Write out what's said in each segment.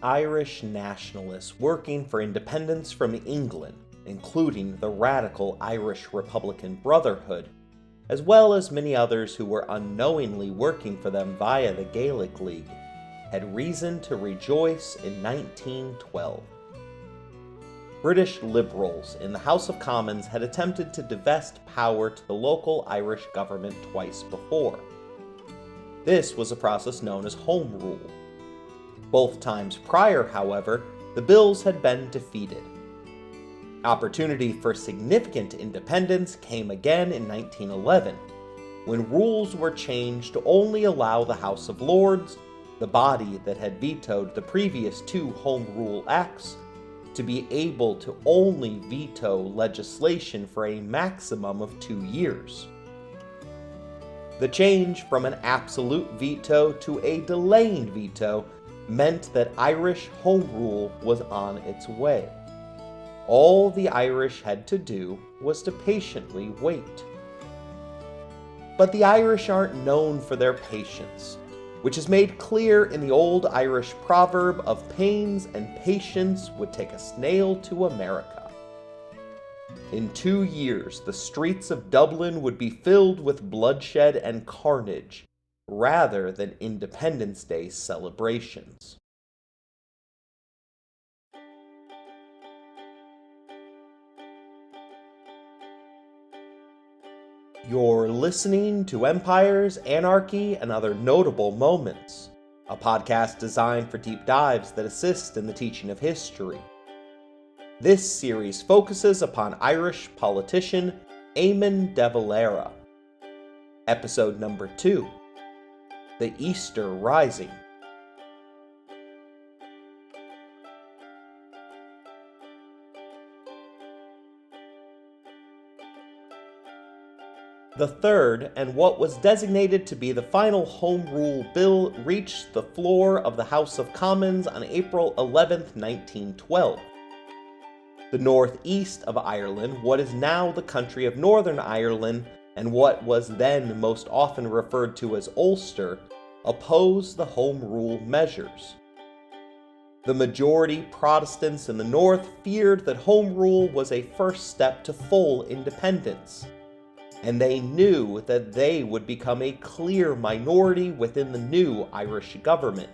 Irish nationalists working for independence from England, including the radical Irish Republican Brotherhood, as well as many others who were unknowingly working for them via the Gaelic League, had reason to rejoice in 1912. British Liberals in the House of Commons had attempted to divest power to the local Irish government twice before. This was a process known as Home Rule. Both times prior, however, the bills had been defeated. Opportunity for significant independence came again in 1911, when rules were changed to only allow the House of Lords, the body that had vetoed the previous two Home Rule Acts, to be able to only veto legislation for a maximum of 2 years. The change from an absolute veto to a delaying veto meant that Irish Home Rule was on its way. All the Irish had to do was to patiently wait. But the Irish aren't known for their patience, which is made clear in the old Irish proverb of pains and patience would take a snail to America. In 2 years, the streets of Dublin would be filled with bloodshed and carnage, rather than Independence Day celebrations. You're listening to Empires, Anarchy, and Other Notable Moments, a podcast designed for deep dives that assist in the teaching of history. This series focuses upon Irish politician Eamon De Valera. Episode number 2, The Easter Rising. The third, and what was designated to be the final Home Rule Bill, reached the floor of the House of Commons on April 11, 1912. The northeast of Ireland, what is now the country of Northern Ireland, and what was then most often referred to as Ulster, opposed the Home Rule measures. The majority Protestants in the north feared that Home Rule was a first step to full independence, and they knew that they would become a clear minority within the new Irish government.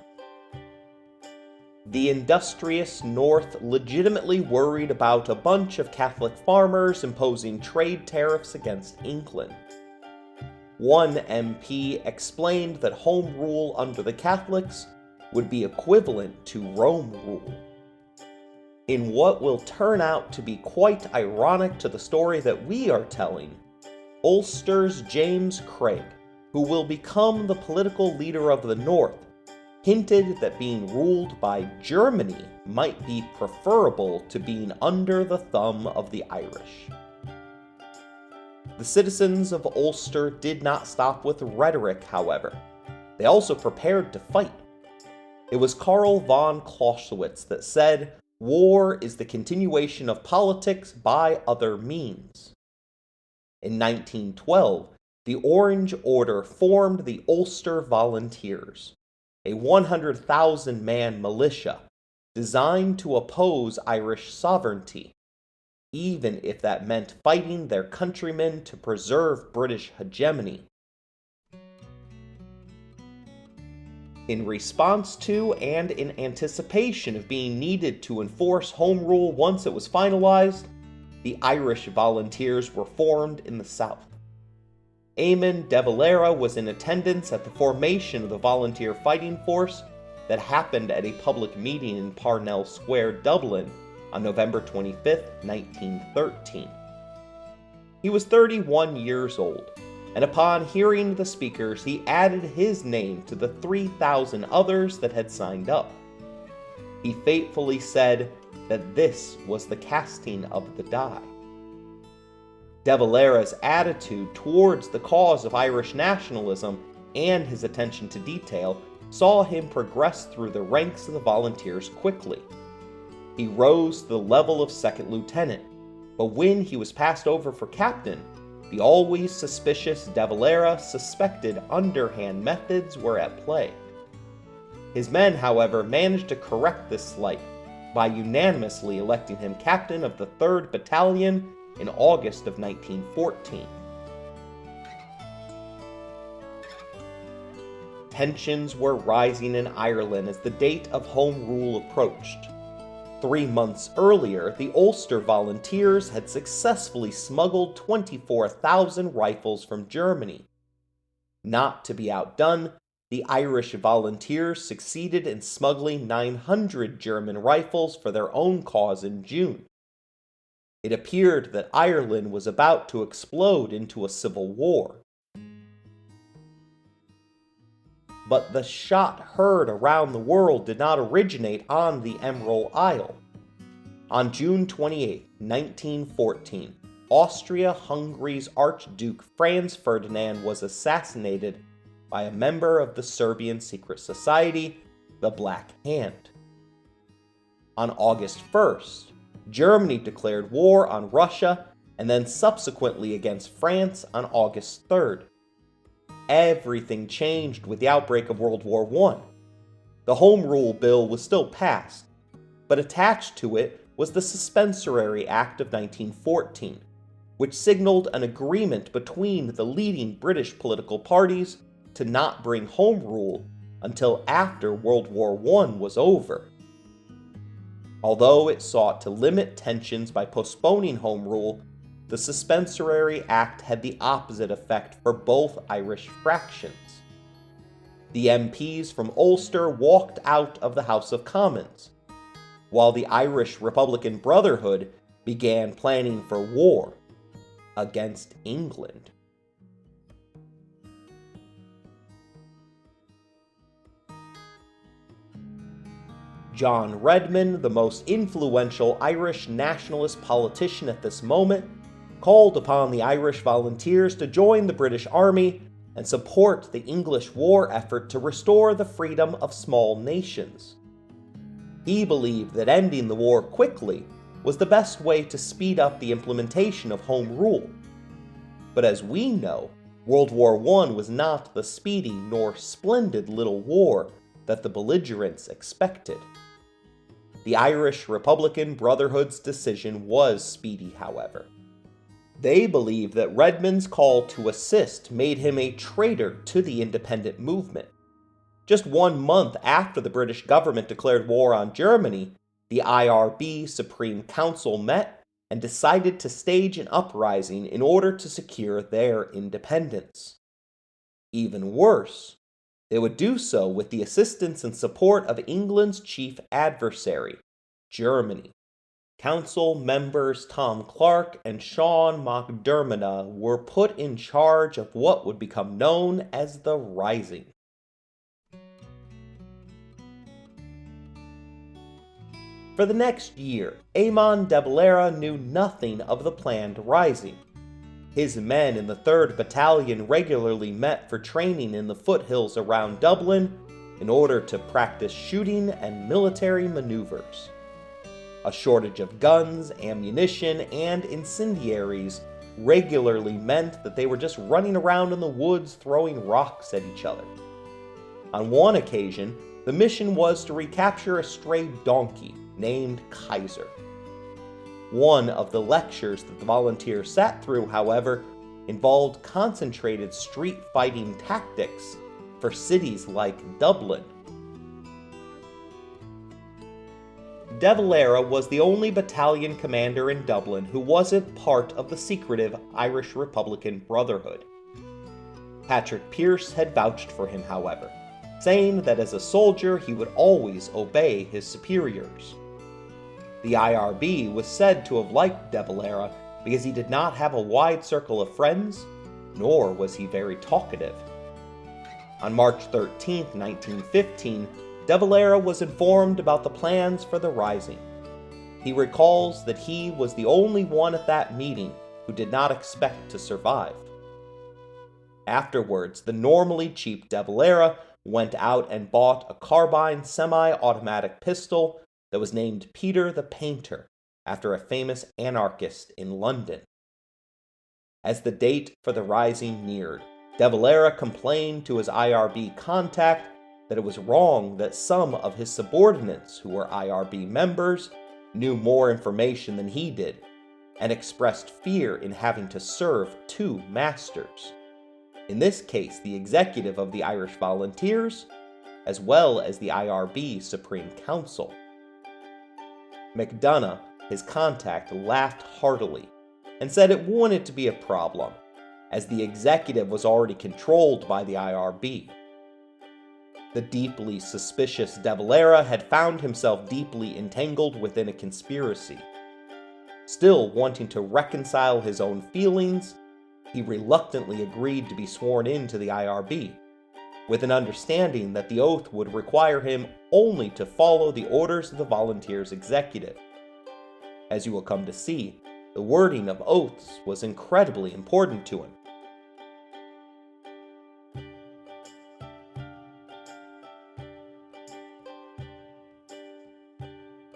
The industrious North legitimately worried about a bunch of Catholic farmers imposing trade tariffs against England. One MP explained that Home Rule under the Catholics would be equivalent to Rome Rule. In what will turn out to be quite ironic to the story that we are telling, Ulster's James Craig, who will become the political leader of the North, hinted that being ruled by Germany might be preferable to being under the thumb of the Irish. The citizens of Ulster did not stop with rhetoric, however. They also prepared to fight. It was Karl von Clausewitz that said, "War is the continuation of politics by other means." In 1912, the Orange Order formed the Ulster Volunteers, a 100,000-man militia designed to oppose Irish sovereignty, even if that meant fighting their countrymen to preserve British hegemony. In response to and in anticipation of being needed to enforce Home Rule once it was finalized, the Irish Volunteers were formed in the south. Eamon De Valera was in attendance at the formation of the volunteer fighting force that happened at a public meeting in Parnell Square, Dublin, on November 25, 1913. He was 31 years old, and upon hearing the speakers, he added his name to the 3,000 others that had signed up. He faithfully said that this was the casting of the die. De Valera's attitude towards the cause of Irish nationalism and his attention to detail saw him progress through the ranks of the volunteers quickly. He rose to the level of second lieutenant, but when he was passed over for captain, the always suspicious De Valera suspected underhand methods were at play. His men, however, managed to correct this slight by unanimously electing him captain of the 3rd Battalion in August of 1914. Tensions were rising in Ireland as the date of Home Rule approached. 3 months earlier, the Ulster Volunteers had successfully smuggled 24,000 rifles from Germany. Not to be outdone, the Irish Volunteers succeeded in smuggling 900 German rifles for their own cause in June. It appeared that Ireland was about to explode into a civil war. But the shot heard around the world did not originate on the Emerald Isle. On June 28, 1914, Austria-Hungary's Archduke Franz Ferdinand was assassinated by a member of the Serbian secret society, the Black Hand. On August 1st, Germany declared war on Russia and then subsequently against France on August 3rd. Everything changed with the outbreak of World War I. The Home Rule Bill was still passed, but attached to it was the Suspensory Act of 1914, which signaled an agreement between the leading British political parties to not bring Home Rule until after World War I was over. Although it sought to limit tensions by postponing Home Rule, the Suspensory Act had the opposite effect for both Irish fractions. The MPs from Ulster walked out of the House of Commons, while the Irish Republican Brotherhood began planning for war against England. John Redmond, the most influential Irish nationalist politician at this moment, called upon the Irish Volunteers to join the British Army and support the English war effort to restore the freedom of small nations. He believed that ending the war quickly was the best way to speed up the implementation of Home Rule. But as we know, World War I was not the speedy nor splendid little war that the belligerents expected. The Irish Republican Brotherhood's decision was speedy, however. They believed that Redmond's call to assist made him a traitor to the independent movement. Just 1 month after the British government declared war on Germany, the IRB Supreme Council met and decided to stage an uprising in order to secure their independence. Even worse, they would do so with the assistance and support of England's chief adversary, Germany. Council members Tom Clark and Sean McDermott were put in charge of what would become known as the Rising. For the next year, Eamon De Valera knew nothing of the planned rising. His men in the 3rd Battalion regularly met for training in the foothills around Dublin in order to practice shooting and military maneuvers. A shortage of guns, ammunition, and incendiaries regularly meant that they were just running around in the woods throwing rocks at each other. On one occasion, the mission was to recapture a stray donkey named Kaiser. One of the lectures that the volunteers sat through, however, involved concentrated street fighting tactics for cities like Dublin. De Valera was the only battalion commander in Dublin who wasn't part of the secretive Irish Republican Brotherhood. Patrick Pearse had vouched for him, however, saying that as a soldier he would always obey his superiors. The IRB was said to have liked De Valera because he did not have a wide circle of friends, nor was he very talkative. On March 13, 1915, De Valera was informed about the plans for the rising. He recalls that he was the only one at that meeting who did not expect to survive. Afterwards, the normally cheap De Valera went out and bought a carbine semi-automatic pistol that was named Peter the Painter, after a famous anarchist in London. As the date for the rising neared, De Valera complained to his IRB contact that it was wrong that some of his subordinates who were IRB members knew more information than he did, and expressed fear in having to serve two masters. In this case, the executive of the Irish Volunteers, as well as the IRB Supreme Council. MacDonagh, his contact, laughed heartily and said it wouldn't be a problem, as the executive was already controlled by the IRB. The deeply suspicious De Valera had found himself deeply entangled within a conspiracy. Still wanting to reconcile his own feelings, he reluctantly agreed to be sworn into the IRB, with an understanding that the oath would require him only to follow the orders of the Volunteers executive. As you will come to see, the wording of oaths was incredibly important to him.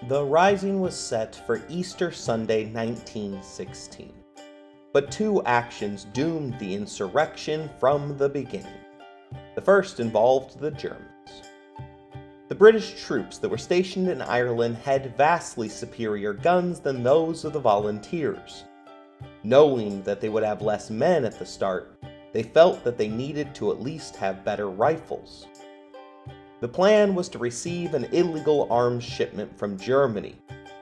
The rising was set for Easter Sunday 1916, but two actions doomed the insurrection from the beginning. The first involved the Germans. The British troops that were stationed in Ireland had vastly superior guns than those of the Volunteers. Knowing that they would have less men at the start, they felt that they needed to at least have better rifles. The plan was to receive an illegal arms shipment from Germany,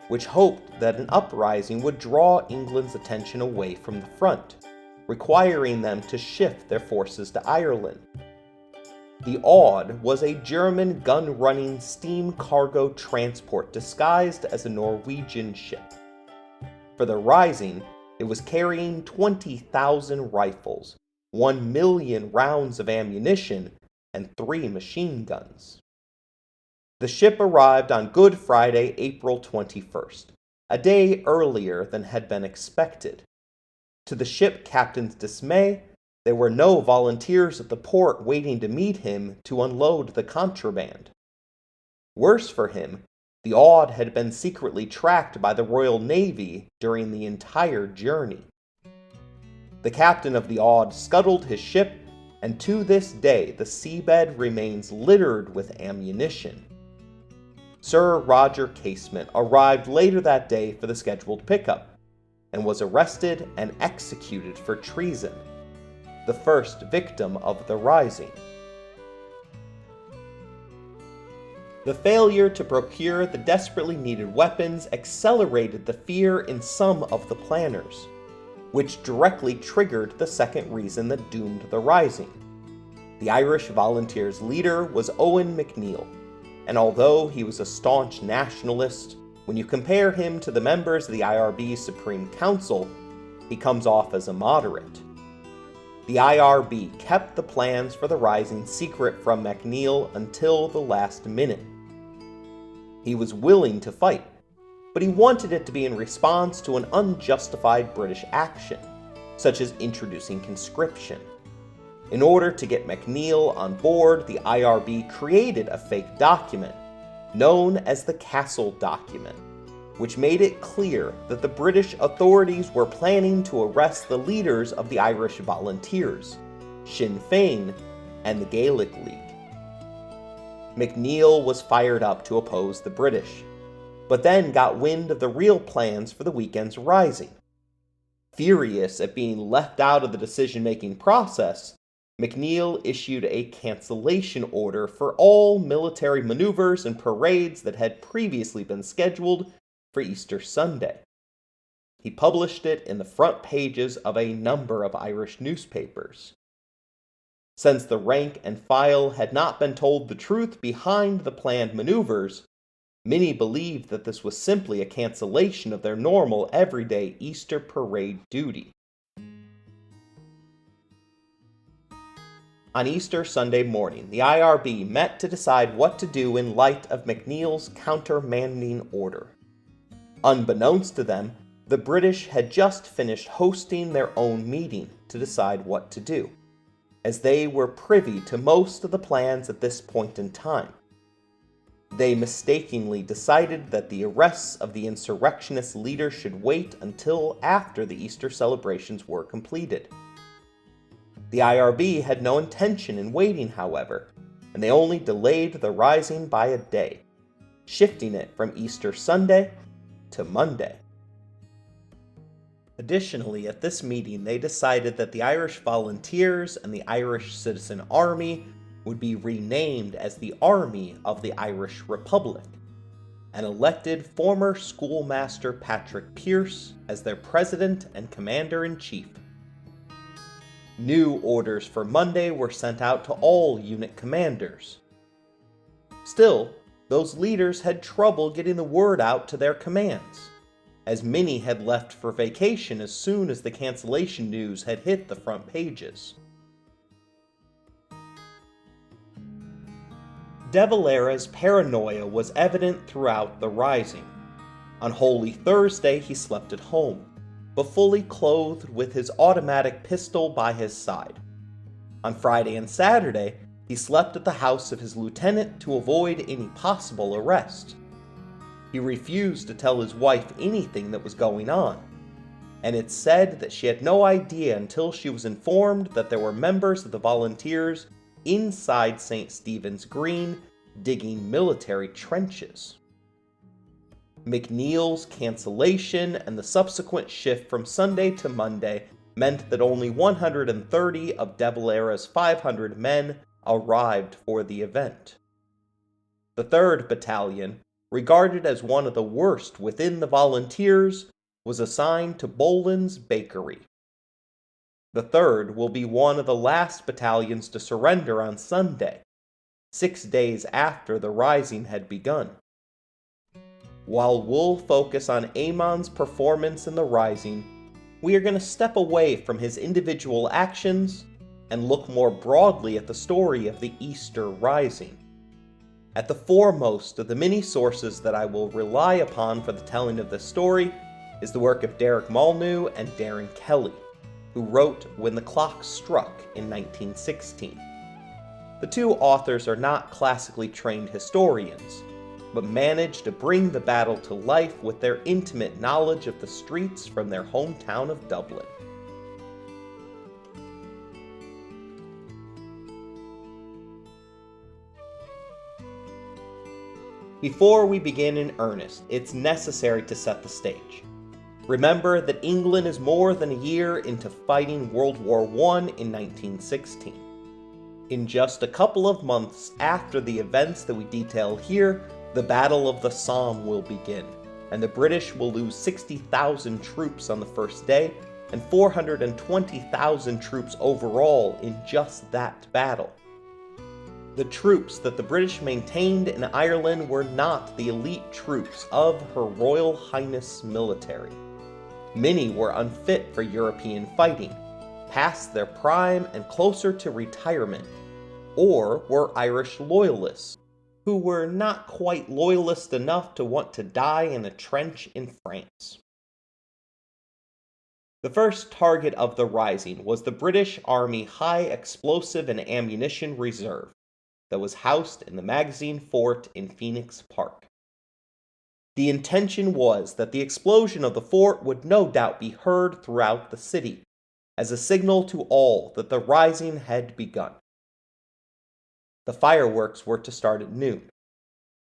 which hoped that an uprising would draw England's attention away from the front, requiring them to shift their forces to Ireland. The Odd was a German gun-running steam cargo transport disguised as a Norwegian ship. For the rising, it was carrying 20,000 rifles, 1 million rounds of ammunition, and 3 machine guns. The ship arrived on Good Friday, April 21st, a day earlier than had been expected. To the ship captain's dismay, there were no volunteers at the port waiting to meet him to unload the contraband. Worse for him, the Odd had been secretly tracked by the Royal Navy during the entire journey. The captain of the Odd scuttled his ship, and to this day the seabed remains littered with ammunition. Sir Roger Casement arrived later that day for the scheduled pickup, and was arrested and executed for treason, the first victim of the rising. The failure to procure the desperately needed weapons accelerated the fear in some of the planners, which directly triggered the second reason that doomed the rising. The Irish Volunteers' leader was Eoin MacNeill, and although he was a staunch nationalist, when you compare him to the members of the IRB Supreme Council, he comes off as a moderate. The IRB kept the plans for the rising secret from MacNeill until the last minute. He was willing to fight, but he wanted it to be in response to an unjustified British action, such as introducing conscription. In order to get MacNeill on board, the IRB created a fake document, known as the Castle Document, which made it clear that the British authorities were planning to arrest the leaders of the Irish Volunteers, Sinn Féin, and the Gaelic League. MacNeill was fired up to oppose the British, but then got wind of the real plans for the weekend's rising. Furious at being left out of the decision-making process, MacNeill issued a cancellation order for all military maneuvers and parades that had previously been scheduled for Easter Sunday. He published it in the front pages of a number of Irish newspapers. Since the rank and file had not been told the truth behind the planned maneuvers, many believed that this was simply a cancellation of their normal everyday Easter parade duty. On Easter Sunday morning, the IRB met to decide what to do in light of MacNeill's countermanding order. Unbeknownst to them, the British had just finished hosting their own meeting to decide what to do, as they were privy to most of the plans at this point in time. They mistakenly decided that the arrests of the insurrectionist leader should wait until after the Easter celebrations were completed. The IRB had no intention in waiting, however, and they only delayed the rising by a day, shifting it from Easter Sunday to Monday. Additionally, at this meeting, they decided that the Irish Volunteers and the Irish Citizen Army would be renamed as the Army of the Irish Republic, and elected former schoolmaster Patrick Pearse as their president and commander-in-chief. New orders for Monday were sent out to all unit commanders. Still, those leaders had trouble getting the word out to their commands, as many had left for vacation as soon as the cancellation news had hit the front pages. De Valera's paranoia was evident throughout the rising. On Holy Thursday, he slept at home, but fully clothed with his automatic pistol by his side. On Friday and Saturday, he slept at the house of his lieutenant to avoid any possible arrest. He refused to tell his wife anything that was going on, and it's said that she had no idea until she was informed that there were members of the Volunteers inside St. Stephen's Green digging military trenches. McNeill's cancellation and the subsequent shift from Sunday to Monday meant that only 130 of De Valera's 500 men arrived for the event. The 3rd Battalion, regarded as one of the worst within the Volunteers, was assigned to Boland's bakery. The 3rd will be one of the last battalions to surrender on Sunday, 6 days after the rising had begun. While we'll focus on Eamon's performance in the rising, we are going to step away from his individual actions and look more broadly at the story of the Easter Rising. At the foremost of the many sources that I will rely upon for the telling of this story is the work of Derek Molyneux and Darren Kelly, who wrote When the Clock Struck in 1916. The two authors are not classically trained historians, but managed to bring the battle to life with their intimate knowledge of the streets from their hometown of Dublin. Before we begin in earnest, it's necessary to set the stage. Remember that England is more than a year into fighting World War I in 1916. In just a couple of months after the events that we detail here, the Battle of the Somme will begin, and the British will lose 60,000 troops on the first day and 420,000 troops overall in just that battle. The troops that the British maintained in Ireland were not the elite troops of Her Royal Highness military. Many were unfit for European fighting, past their prime and closer to retirement, or were Irish loyalists, who were not quite loyalist enough to want to die in a trench in France. The first target of the rising was the British Army High Explosive and Ammunition Reserve that was housed in the Magazine Fort in Phoenix Park. The intention was that the explosion of the fort would no doubt be heard throughout the city, as a signal to all that the rising had begun. The fireworks were to start at noon,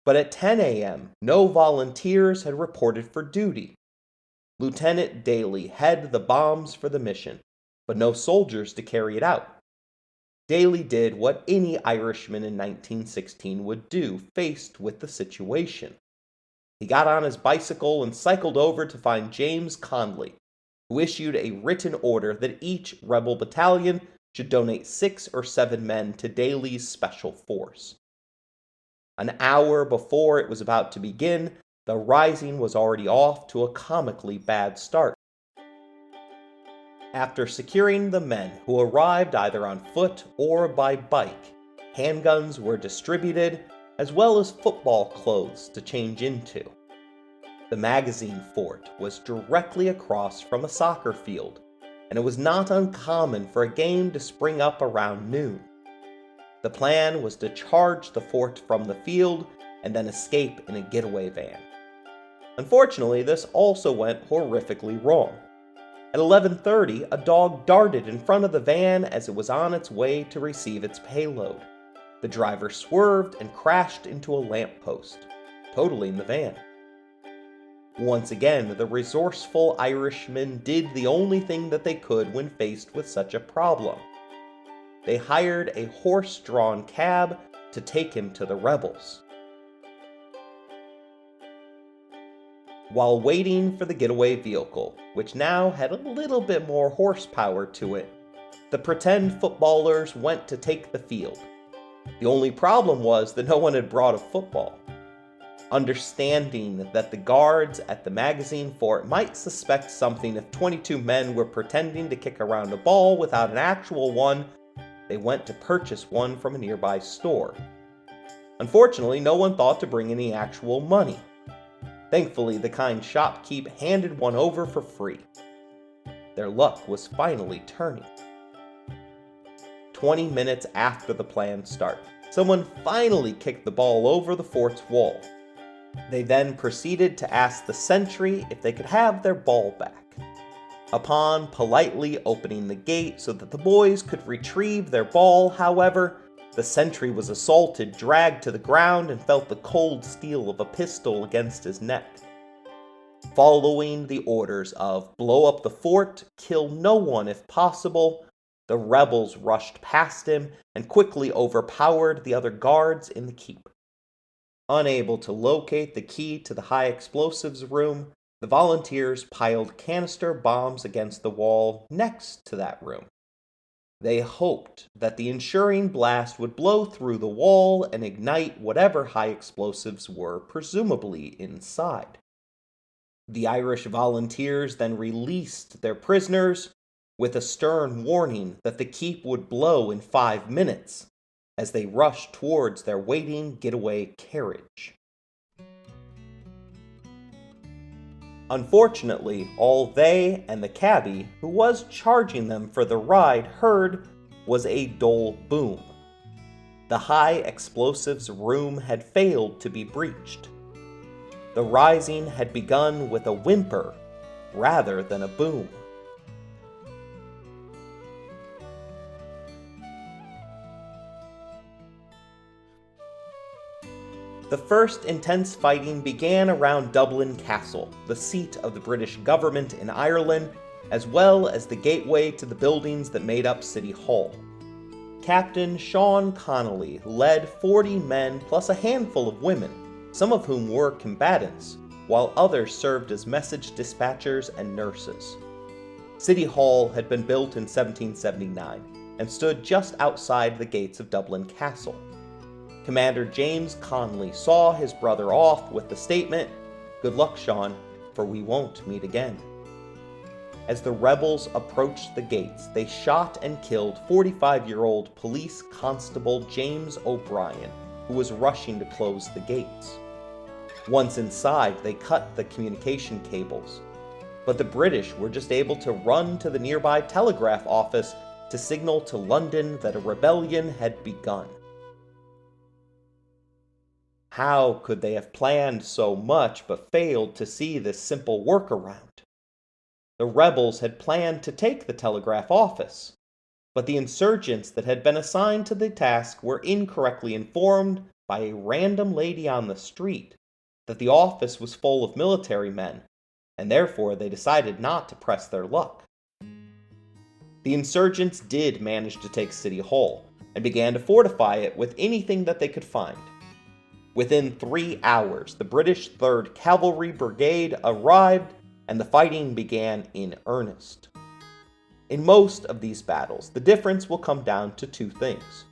but at 10 a.m., no volunteers had reported for duty. Lieutenant Daly had the bombs for the mission, but no soldiers to carry it out. Daly did what any Irishman in 1916 would do faced with the situation. He got on his bicycle and cycled over to find James Conley, who issued a written order that each rebel battalion should donate 6 or 7 men to Daly's special force. An hour before it was about to begin, the rising was already off to a comically bad start. After securing the men, who arrived either on foot or by bike, handguns were distributed, as well as football clothes to change into. The Magazine Fort was directly across from a soccer field, and it was not uncommon for a game to spring up around noon. The plan was to charge the fort from the field and then escape in a getaway van. Unfortunately, this also went horrifically wrong. At 11:30, a dog darted in front of the van as it was on its way to receive its payload. The driver swerved and crashed into a lamppost, totaling the van. Once again, the resourceful Irishmen did the only thing that they could when faced with such a problem. They hired a horse-drawn cab to take him to the rebels. While waiting for the getaway vehicle, which now had a little bit more horsepower to it, the pretend footballers went to take the field. The only problem was that no one had brought a football. Understanding that the guards at the magazine fort might suspect something if 22 men were pretending to kick around a ball without an actual one, they went to purchase one from a nearby store. Unfortunately, no one thought to bring any actual money. Thankfully, the kind shopkeep handed one over for free. Their luck was finally turning. 20 minutes after the planned start, someone finally kicked the ball over the fort's wall. They then proceeded to ask the sentry if they could have their ball back. Upon politely opening the gate so that the boys could retrieve their ball, however, the sentry was assaulted, dragged to the ground, and felt the cold steel of a pistol against his neck. Following the orders of blow up the fort, kill no one if possible, the rebels rushed past him and quickly overpowered the other guards in the keep. Unable to locate the key to the high explosives room, the volunteers piled canister bombs against the wall next to that room. They hoped that the ensuing blast would blow through the wall and ignite whatever high explosives were presumably inside. The Irish volunteers then released their prisoners with a stern warning that the keep would blow in 5 minutes as they rushed towards their waiting getaway carriage. Unfortunately, all they and the cabbie, who was charging them for the ride, heard was a dull boom. The high explosives room had failed to be breached. The rising had begun with a whimper rather than a boom. The first intense fighting began around Dublin Castle, the seat of the British government in Ireland, as well as the gateway to the buildings that made up City Hall. Captain Sean Connolly led 40 men plus a handful of women, some of whom were combatants, while others served as message dispatchers and nurses. City Hall had been built in 1779 and stood just outside the gates of Dublin Castle. Commander James Connolly saw his brother off with the statement, "Good luck, Sean, for we won't meet again." As the rebels approached the gates, they shot and killed 45-year-old police constable James O'Brien, who was rushing to close the gates. Once inside, they cut the communication cables, but the British were just able to run to the nearby telegraph office to signal to London that a rebellion had begun. How could they have planned so much but failed to see this simple workaround? The rebels had planned to take the telegraph office, but the insurgents that had been assigned to the task were incorrectly informed by a random lady on the street that the office was full of military men, and therefore they decided not to press their luck. The insurgents did manage to take City Hall, and began to fortify it with anything that they could find. Within 3 hours, the British 3rd Cavalry Brigade arrived, and the fighting began in earnest. In most of these battles, the difference will come down to 2 things.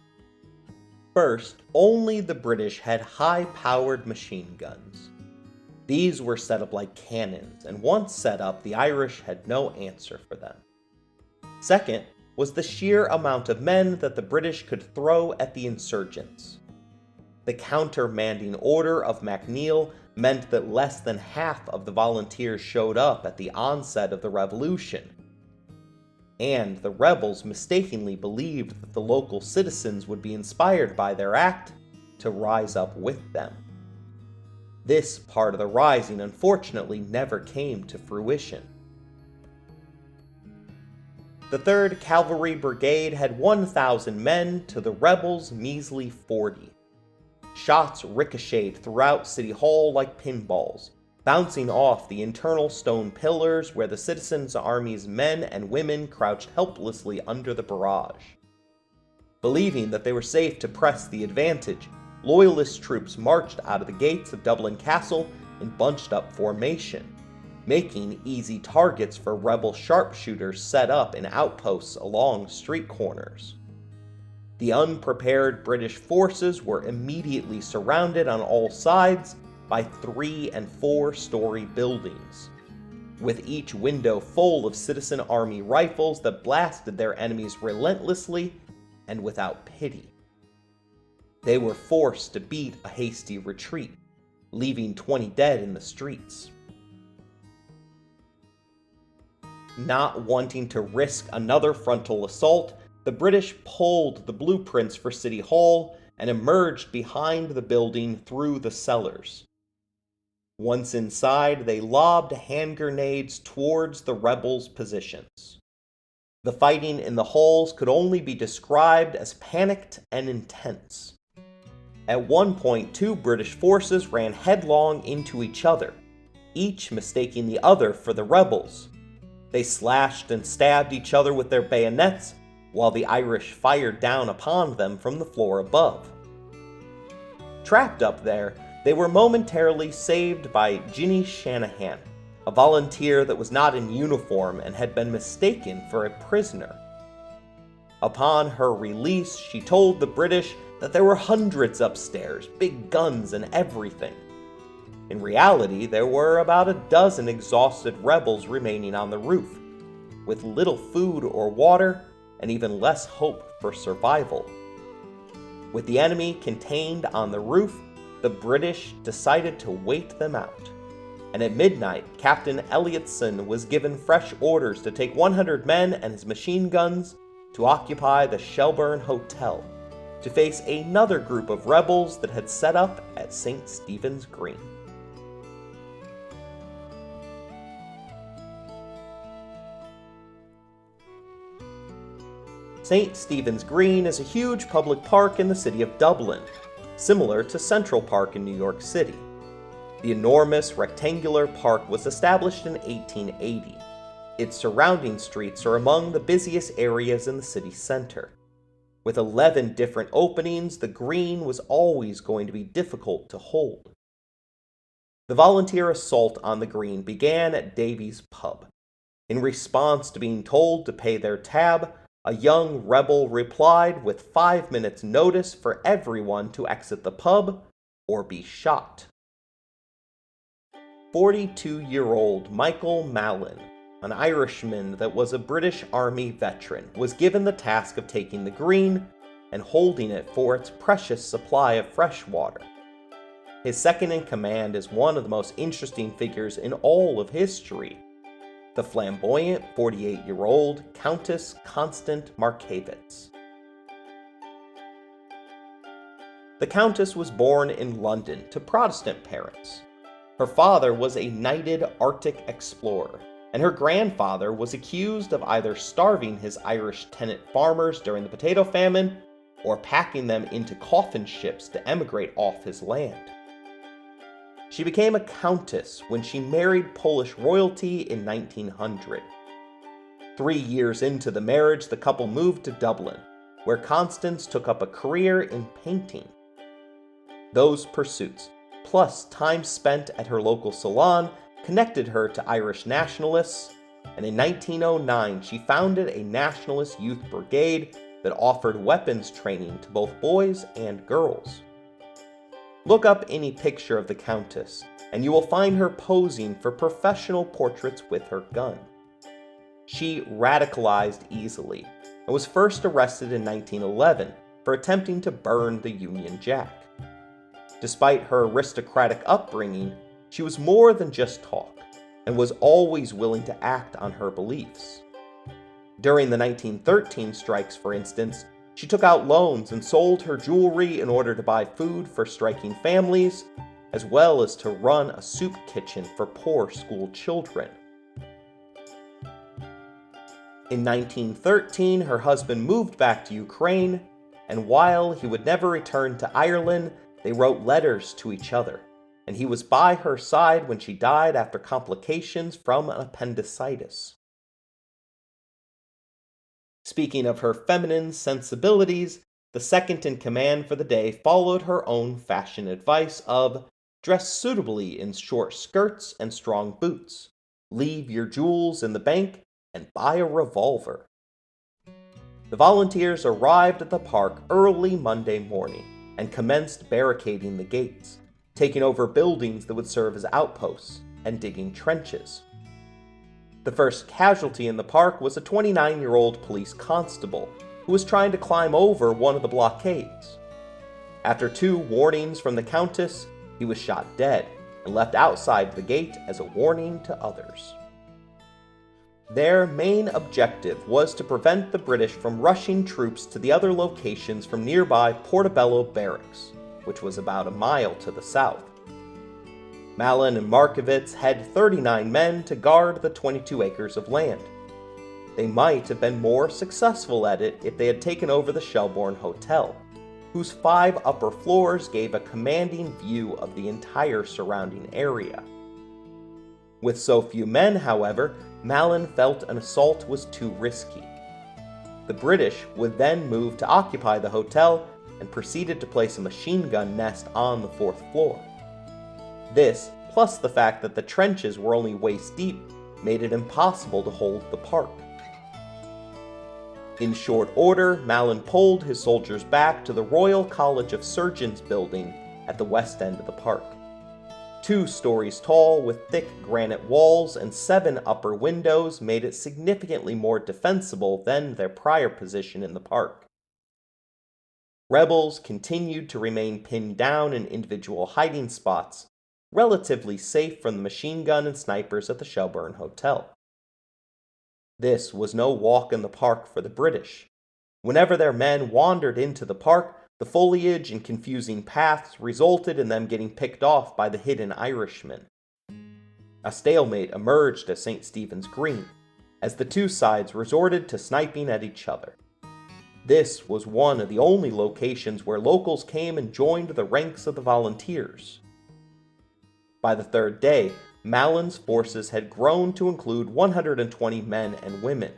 First, only the British had high-powered machine guns. These were set up like cannons, and once set up, the Irish had no answer for them. Second was the sheer amount of men that the British could throw at the insurgents. The countermanding order of MacNeil meant that less than half of the volunteers showed up at the onset of the revolution, and the rebels mistakenly believed that the local citizens would be inspired by their act to rise up with them. This part of the rising unfortunately never came to fruition. The 3rd Cavalry Brigade had 1,000 men to the rebels' measly 40. Shots ricocheted throughout City Hall like pinballs, bouncing off the internal stone pillars where the Citizens' Army's men and women crouched helplessly under the barrage. Believing that they were safe to press the advantage, Loyalist troops marched out of the gates of Dublin Castle in bunched-up formation, making easy targets for rebel sharpshooters set up in outposts along street corners. The unprepared British forces were immediately surrounded on all sides by 3- and 4-story buildings, with each window full of Citizen Army rifles that blasted their enemies relentlessly and without pity. They were forced to beat a hasty retreat, leaving 20 dead in the streets. Not wanting to risk another frontal assault, the British pulled the blueprints for City Hall and emerged behind the building through the cellars. Once inside, they lobbed hand grenades towards the rebels' positions. The fighting in the halls could only be described as panicked and intense. At one point, 2 British forces ran headlong into each other, each mistaking the other for the rebels. They slashed and stabbed each other with their bayonets, while the Irish fired down upon them from the floor above. Trapped up there, they were momentarily saved by Ginny Shanahan, a volunteer that was not in uniform and had been mistaken for a prisoner. Upon her release, she told the British that there were hundreds upstairs, big guns and everything. In reality, there were about a dozen exhausted rebels remaining on the roof, with little food or water and even less hope for survival. With the enemy contained on the roof, the British decided to wait them out. And at midnight, Captain Elliotson was given fresh orders to take 100 men and his machine guns to occupy the Shelburne Hotel, to face another group of rebels that had set up at St. Stephen's Green. St. Stephen's Green is a huge public park in the city of Dublin, similar to Central Park in New York City. The enormous rectangular park was established in 1880. Its surrounding streets are among the busiest areas in the city center. With 11 different openings, the green was always going to be difficult to hold. The volunteer assault on the green began at Davy's pub. In response to being told to pay their tab, a young rebel replied with 5 minutes' notice for everyone to exit the pub or be shot. 42-year-old Michael Mallon, an Irishman that was a British Army veteran, was given the task of taking the green and holding it for its precious supply of fresh water. His second-in-command is one of the most interesting figures in all of history, the flamboyant 48-year-old Countess Constance Markievicz. The Countess was born in London to Protestant parents. Her father was a knighted Arctic explorer, and her grandfather was accused of either starving his Irish tenant farmers during the potato famine or packing them into coffin ships to emigrate off his land. She became a countess when she married Polish royalty in 1900. 3 years into the marriage, the couple moved to Dublin, where Constance took up a career in painting. Those pursuits, plus time spent at her local salon, connected her to Irish nationalists, and in 1909 she founded a nationalist youth brigade that offered weapons training to both boys and girls. Look up any picture of the Countess, and you will find her posing for professional portraits with her gun. She radicalized easily, and was first arrested in 1911 for attempting to burn the Union Jack. Despite her aristocratic upbringing, she was more than just talk, and was always willing to act on her beliefs. During the 1913 strikes, for instance, she took out loans and sold her jewelry in order to buy food for striking families, as well as to run a soup kitchen for poor school children. In 1913, her husband moved back to Ukraine, and while he would never return to Ireland, they wrote letters to each other, and he was by her side when she died after complications from an appendicitis. Speaking of her feminine sensibilities, the second in command for the day followed her own fashion advice of dress suitably in short skirts and strong boots, leave your jewels in the bank, and buy a revolver. The volunteers arrived at the park early Monday morning and commenced barricading the gates, taking over buildings that would serve as outposts, and digging trenches. The first casualty in the park was a 29-year-old police constable who was trying to climb over one of the blockades. After 2 warnings from the Countess, he was shot dead and left outside the gate as a warning to others. Their main objective was to prevent the British from rushing troops to the other locations from nearby Portobello Barracks, which was about a mile to the south. Malin and Markovitz had 39 men to guard the 22 acres of land. They might have been more successful at it if they had taken over the Shelbourne Hotel, whose 5 upper floors gave a commanding view of the entire surrounding area. With so few men, however, Malin felt an assault was too risky. The British would then move to occupy the hotel and proceeded to place a machine gun nest on the 4th floor. This, plus the fact that the trenches were only waist deep, made it impossible to hold the park. In short order, Malin pulled his soldiers back to the Royal College of Surgeons building at the west end of the park. 2 stories tall with thick granite walls and 7 upper windows made it significantly more defensible than their prior position in the park. Rebels continued to remain pinned down in individual hiding spots, relatively safe from the machine gun and snipers at the Shelbourne Hotel. This was no walk in the park for the British. Whenever their men wandered into the park, the foliage and confusing paths resulted in them getting picked off by the hidden Irishmen. A stalemate emerged at St. Stephen's Green, as the 2 sides resorted to sniping at each other. This was one of the only locations where locals came and joined the ranks of the volunteers. By the 3rd day, Malin's forces had grown to include 120 men and women.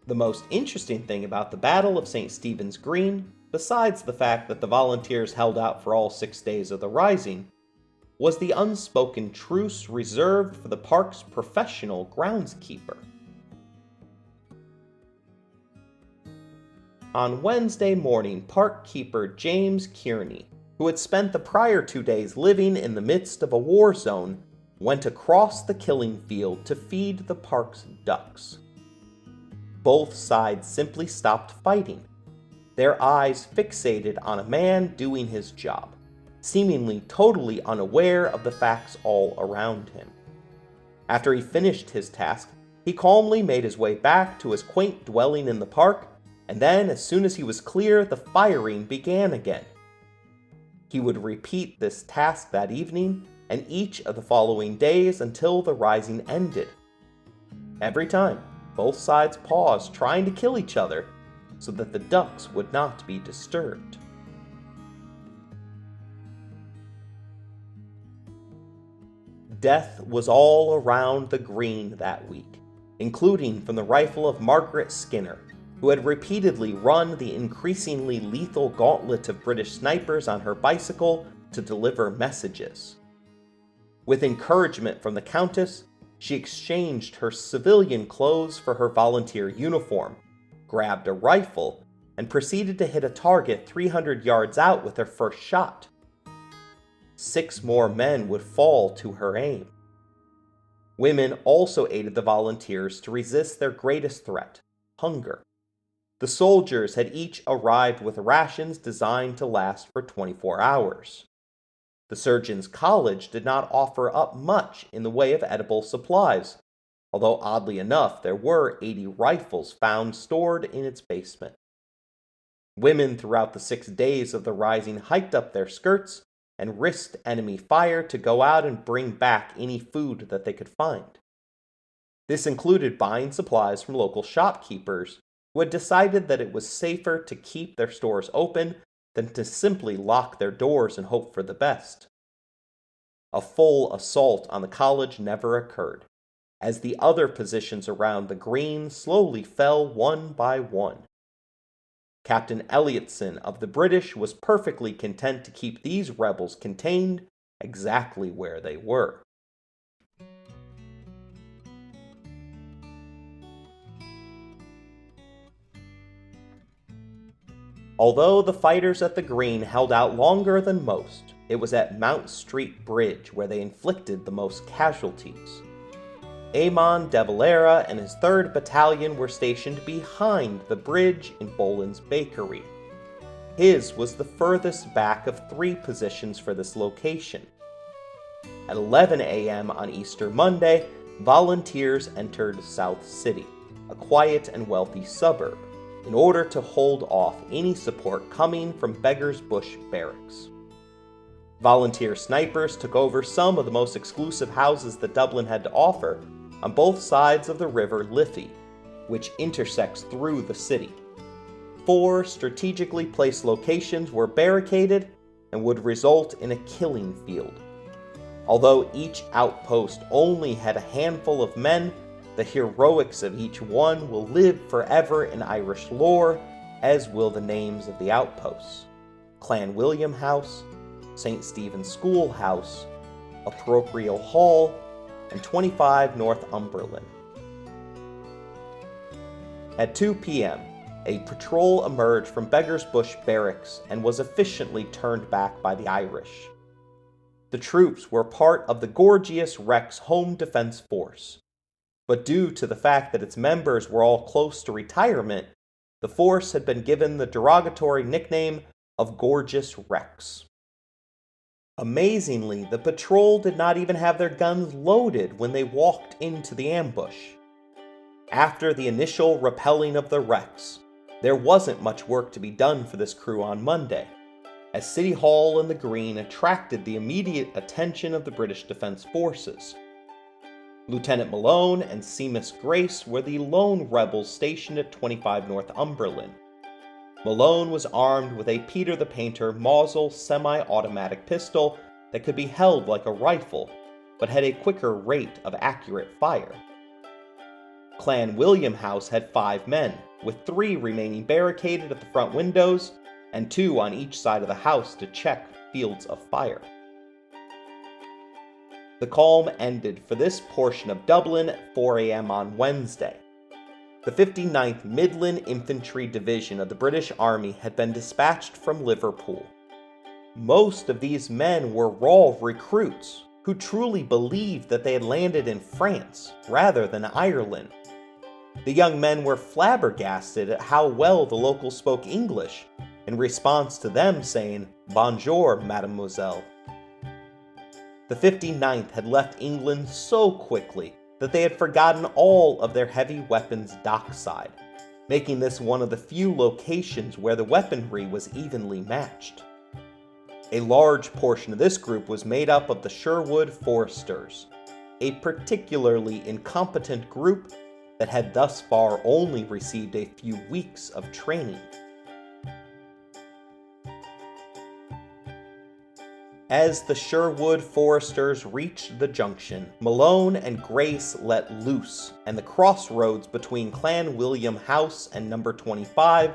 The most interesting thing about the Battle of St. Stephen's Green, besides the fact that the volunteers held out for all 6 days of the Rising, was the unspoken truce reserved for the park's professional groundskeeper. On Wednesday morning, park keeper James Kearney, who had spent the prior 2 days living in the midst of a war zone, went across the killing field to feed the park's ducks. Both sides simply stopped fighting, their eyes fixated on a man doing his job, seemingly totally unaware of the facts all around him. After he finished his task, he calmly made his way back to his quaint dwelling in the park, and then, as soon as he was clear, the firing began again. He would repeat this task that evening, and each of the following days until the Rising ended. Every time, both sides paused trying to kill each other so that the ducks would not be disturbed. Death was all around the green that week, including from the rifle of Margaret Skinner, who had repeatedly run the increasingly lethal gauntlet of British snipers on her bicycle to deliver messages. With encouragement from the Countess, she exchanged her civilian clothes for her volunteer uniform, grabbed a rifle, and proceeded to hit a target 300 yards out with her first shot. 6 more men would fall to her aim. Women also aided the volunteers to resist their greatest threat, hunger. The soldiers had each arrived with rations designed to last for 24 hours. The Surgeons' College did not offer up much in the way of edible supplies, although oddly enough there were 80 rifles found stored in its basement. Women throughout the 6 days of the Rising hiked up their skirts and risked enemy fire to go out and bring back any food that they could find. This included buying supplies from local shopkeepers who had decided that it was safer to keep their stores open than to simply lock their doors and hope for the best. A full assault on the college never occurred, as the other positions around the green slowly fell one by one. Captain Elliotson of the British was perfectly content to keep these rebels contained exactly where they were. Although the fighters at the Green held out longer than most, it was at Mount Street Bridge where they inflicted the most casualties. Eamon De Valera and his 3rd Battalion were stationed behind the bridge in Boland's bakery. His was the furthest back of 3 positions for this location. At 11 a.m. on Easter Monday, volunteers entered South City, a quiet and wealthy suburb, in order to hold off any support coming from Beggar's Bush Barracks. Volunteer snipers took over some of the most exclusive houses that Dublin had to offer on both sides of the River Liffey, which intersects through the city. 4 strategically placed locations were barricaded and would result in a killing field. Although each outpost only had a handful of men, the heroics of each one will live forever in Irish lore, as will the names of the outposts: Clan William House, St. Stephen's Schoolhouse, a parochial hall, and 25 Northumberland. At 2 p.m., a patrol emerged from Beggar's Bush Barracks and was efficiently turned back by the Irish. The troops were part of the Gorgius Rex Home Defense Force, but due to the fact that its members were all close to retirement, the force had been given the derogatory nickname of Gorgius Rex. Amazingly, the patrol did not even have their guns loaded when they walked into the ambush. After the initial repelling of the Rex, there wasn't much work to be done for this crew on Monday, as City Hall and the Green attracted the immediate attention of the British Defence Forces. Lieutenant Malone and Seamus Grace were the lone rebels stationed at 25 Northumberland. Malone was armed with a Peter the Painter Mauser semi-automatic pistol that could be held like a rifle, but had a quicker rate of accurate fire. Clan William House had 5 men, with 3 remaining barricaded at the front windows and 2 on each side of the house to check fields of fire. The calm ended for this portion of Dublin at 4 a.m. on Wednesday. The 59th Midland Infantry Division of the British Army had been dispatched from Liverpool. Most of these men were raw recruits who truly believed that they had landed in France rather than Ireland. The young men were flabbergasted at how well the locals spoke English, in response to them saying, "Bonjour, mademoiselle." The 59th had left England so quickly that they had forgotten all of their heavy weapons dockside, making this one of the few locations where the weaponry was evenly matched. A large portion of this group was made up of the Sherwood Foresters, a particularly incompetent group that had thus far only received a few weeks of training. As the Sherwood Foresters reached the junction, Malone and Grace let loose, and the crossroads between Clan William House and number 25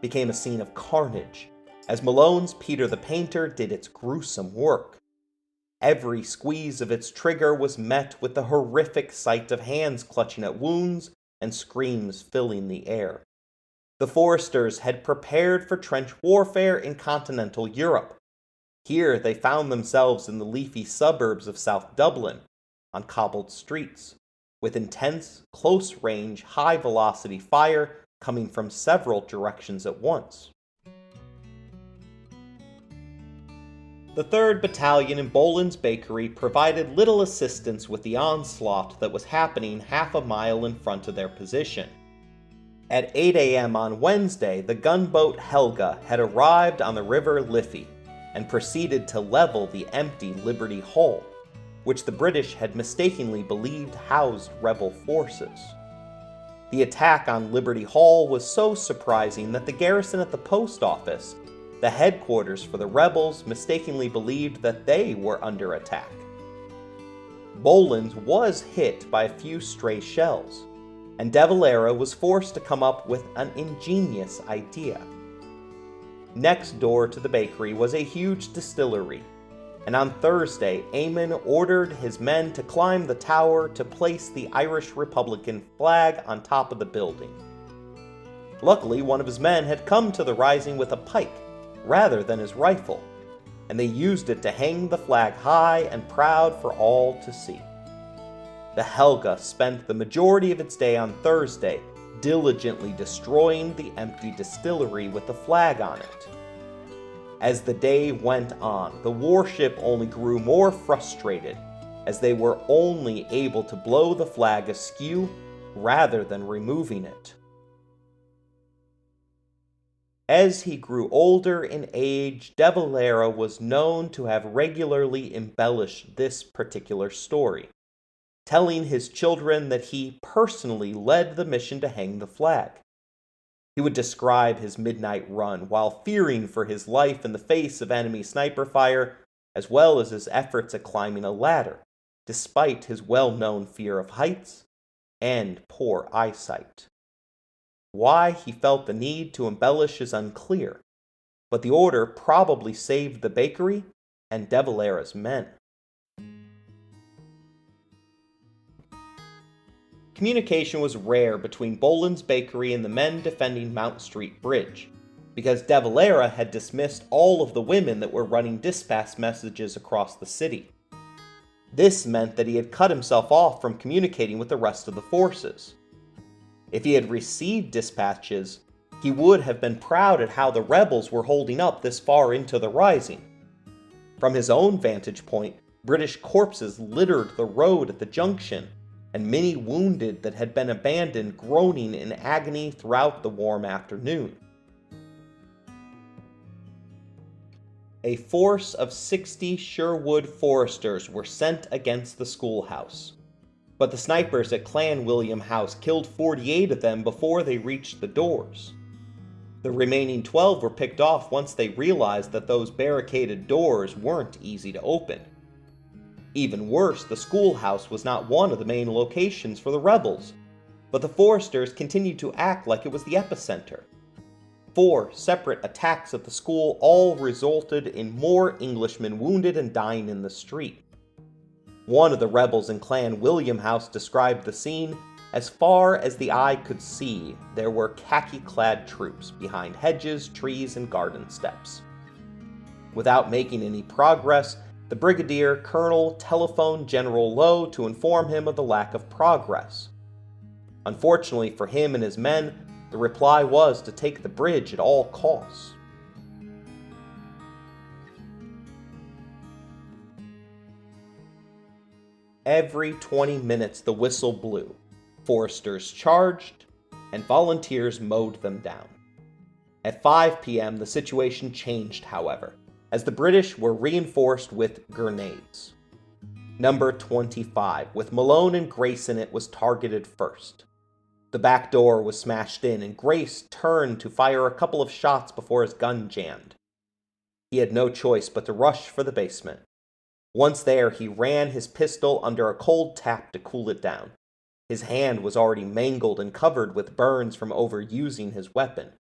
became a scene of carnage, as Malone's Peter the Painter did its gruesome work. Every squeeze of its trigger was met with the horrific sight of hands clutching at wounds and screams filling the air. The Foresters had prepared for trench warfare in continental Europe. Here they found themselves in the leafy suburbs of South Dublin, on cobbled streets, with intense, close-range, high-velocity fire coming from several directions at once. The 3rd Battalion in Boland's bakery provided little assistance with the onslaught that was happening half a mile in front of their position. At 8 a.m. on Wednesday, the gunboat Helga had arrived on the River Liffey and proceeded to level the empty Liberty Hall. which the British had mistakenly believed housed rebel forces. The attack on Liberty Hall was so surprising that the garrison at the post office, the headquarters for the rebels, mistakenly believed that they were under attack. Boland was hit by a few stray shells, and De Valera was forced to come up with an ingenious idea. Next door to the bakery was a huge distillery, and on Thursday, Eamon ordered his men to climb the tower to place the Irish Republican flag on top of the building. Luckily, one of his men had come to the rising with a pike rather than his rifle, and they used it to hang the flag high and proud for all to see. The Helga spent the majority of its day on Thursday diligently destroying the empty distillery with the flag on it. As the day went on, the warship only grew more frustrated, as they were only able to blow the flag askew rather than removing it. As he grew older in age, De Valera was known to have regularly embellished this particular story, telling his children that he personally led the mission to hang the flag. He would describe his midnight run while fearing for his life in the face of enemy sniper fire, as well as his efforts at climbing a ladder, despite his well-known fear of heights and poor eyesight. Why he felt the need to embellish is unclear, but the order probably saved the bakery and De Valera's men. Communication was rare between Boland's bakery and the men defending Mount Street Bridge, because De Valera had dismissed all of the women that were running dispatch messages across the city. This meant that he had cut himself off from communicating with the rest of the forces. If he had received dispatches, he would have been proud at how the rebels were holding up this far into the rising. From his own vantage point, British corpses littered the road at the junction, and many wounded that had been abandoned groaning in agony throughout the warm afternoon. A force of 60 Sherwood foresters were sent against the schoolhouse, but the snipers at Clan William House killed 48 of them before they reached the doors. The remaining 12 were picked off once they realized that those barricaded doors weren't easy to open. Even worse, the schoolhouse was not one of the main locations for the rebels, but the foresters continued to act like it was the epicenter. 4 separate attacks at the school all resulted in more Englishmen wounded and dying in the street. One of the rebels in Clan William House described the scene. As far as the eye could see, there were khaki-clad troops behind hedges, trees, and garden steps. Without making any progress, the brigadier colonel telephoned General Lowe to inform him of the lack of progress. Unfortunately for him and his men, the reply was to take the bridge at all costs. Every 20 minutes the whistle blew, foresters charged, and volunteers mowed them down. At 5 p.m. the situation changed, however, as the British were reinforced with grenades. Number 25, with Malone and Grace in it, was targeted first. The back door was smashed in, and Grace turned to fire a couple of shots before his gun jammed. He had no choice but to rush for the basement. Once there, he ran his pistol under a cold tap to cool it down. His hand was already mangled and covered with burns from overusing his weapon.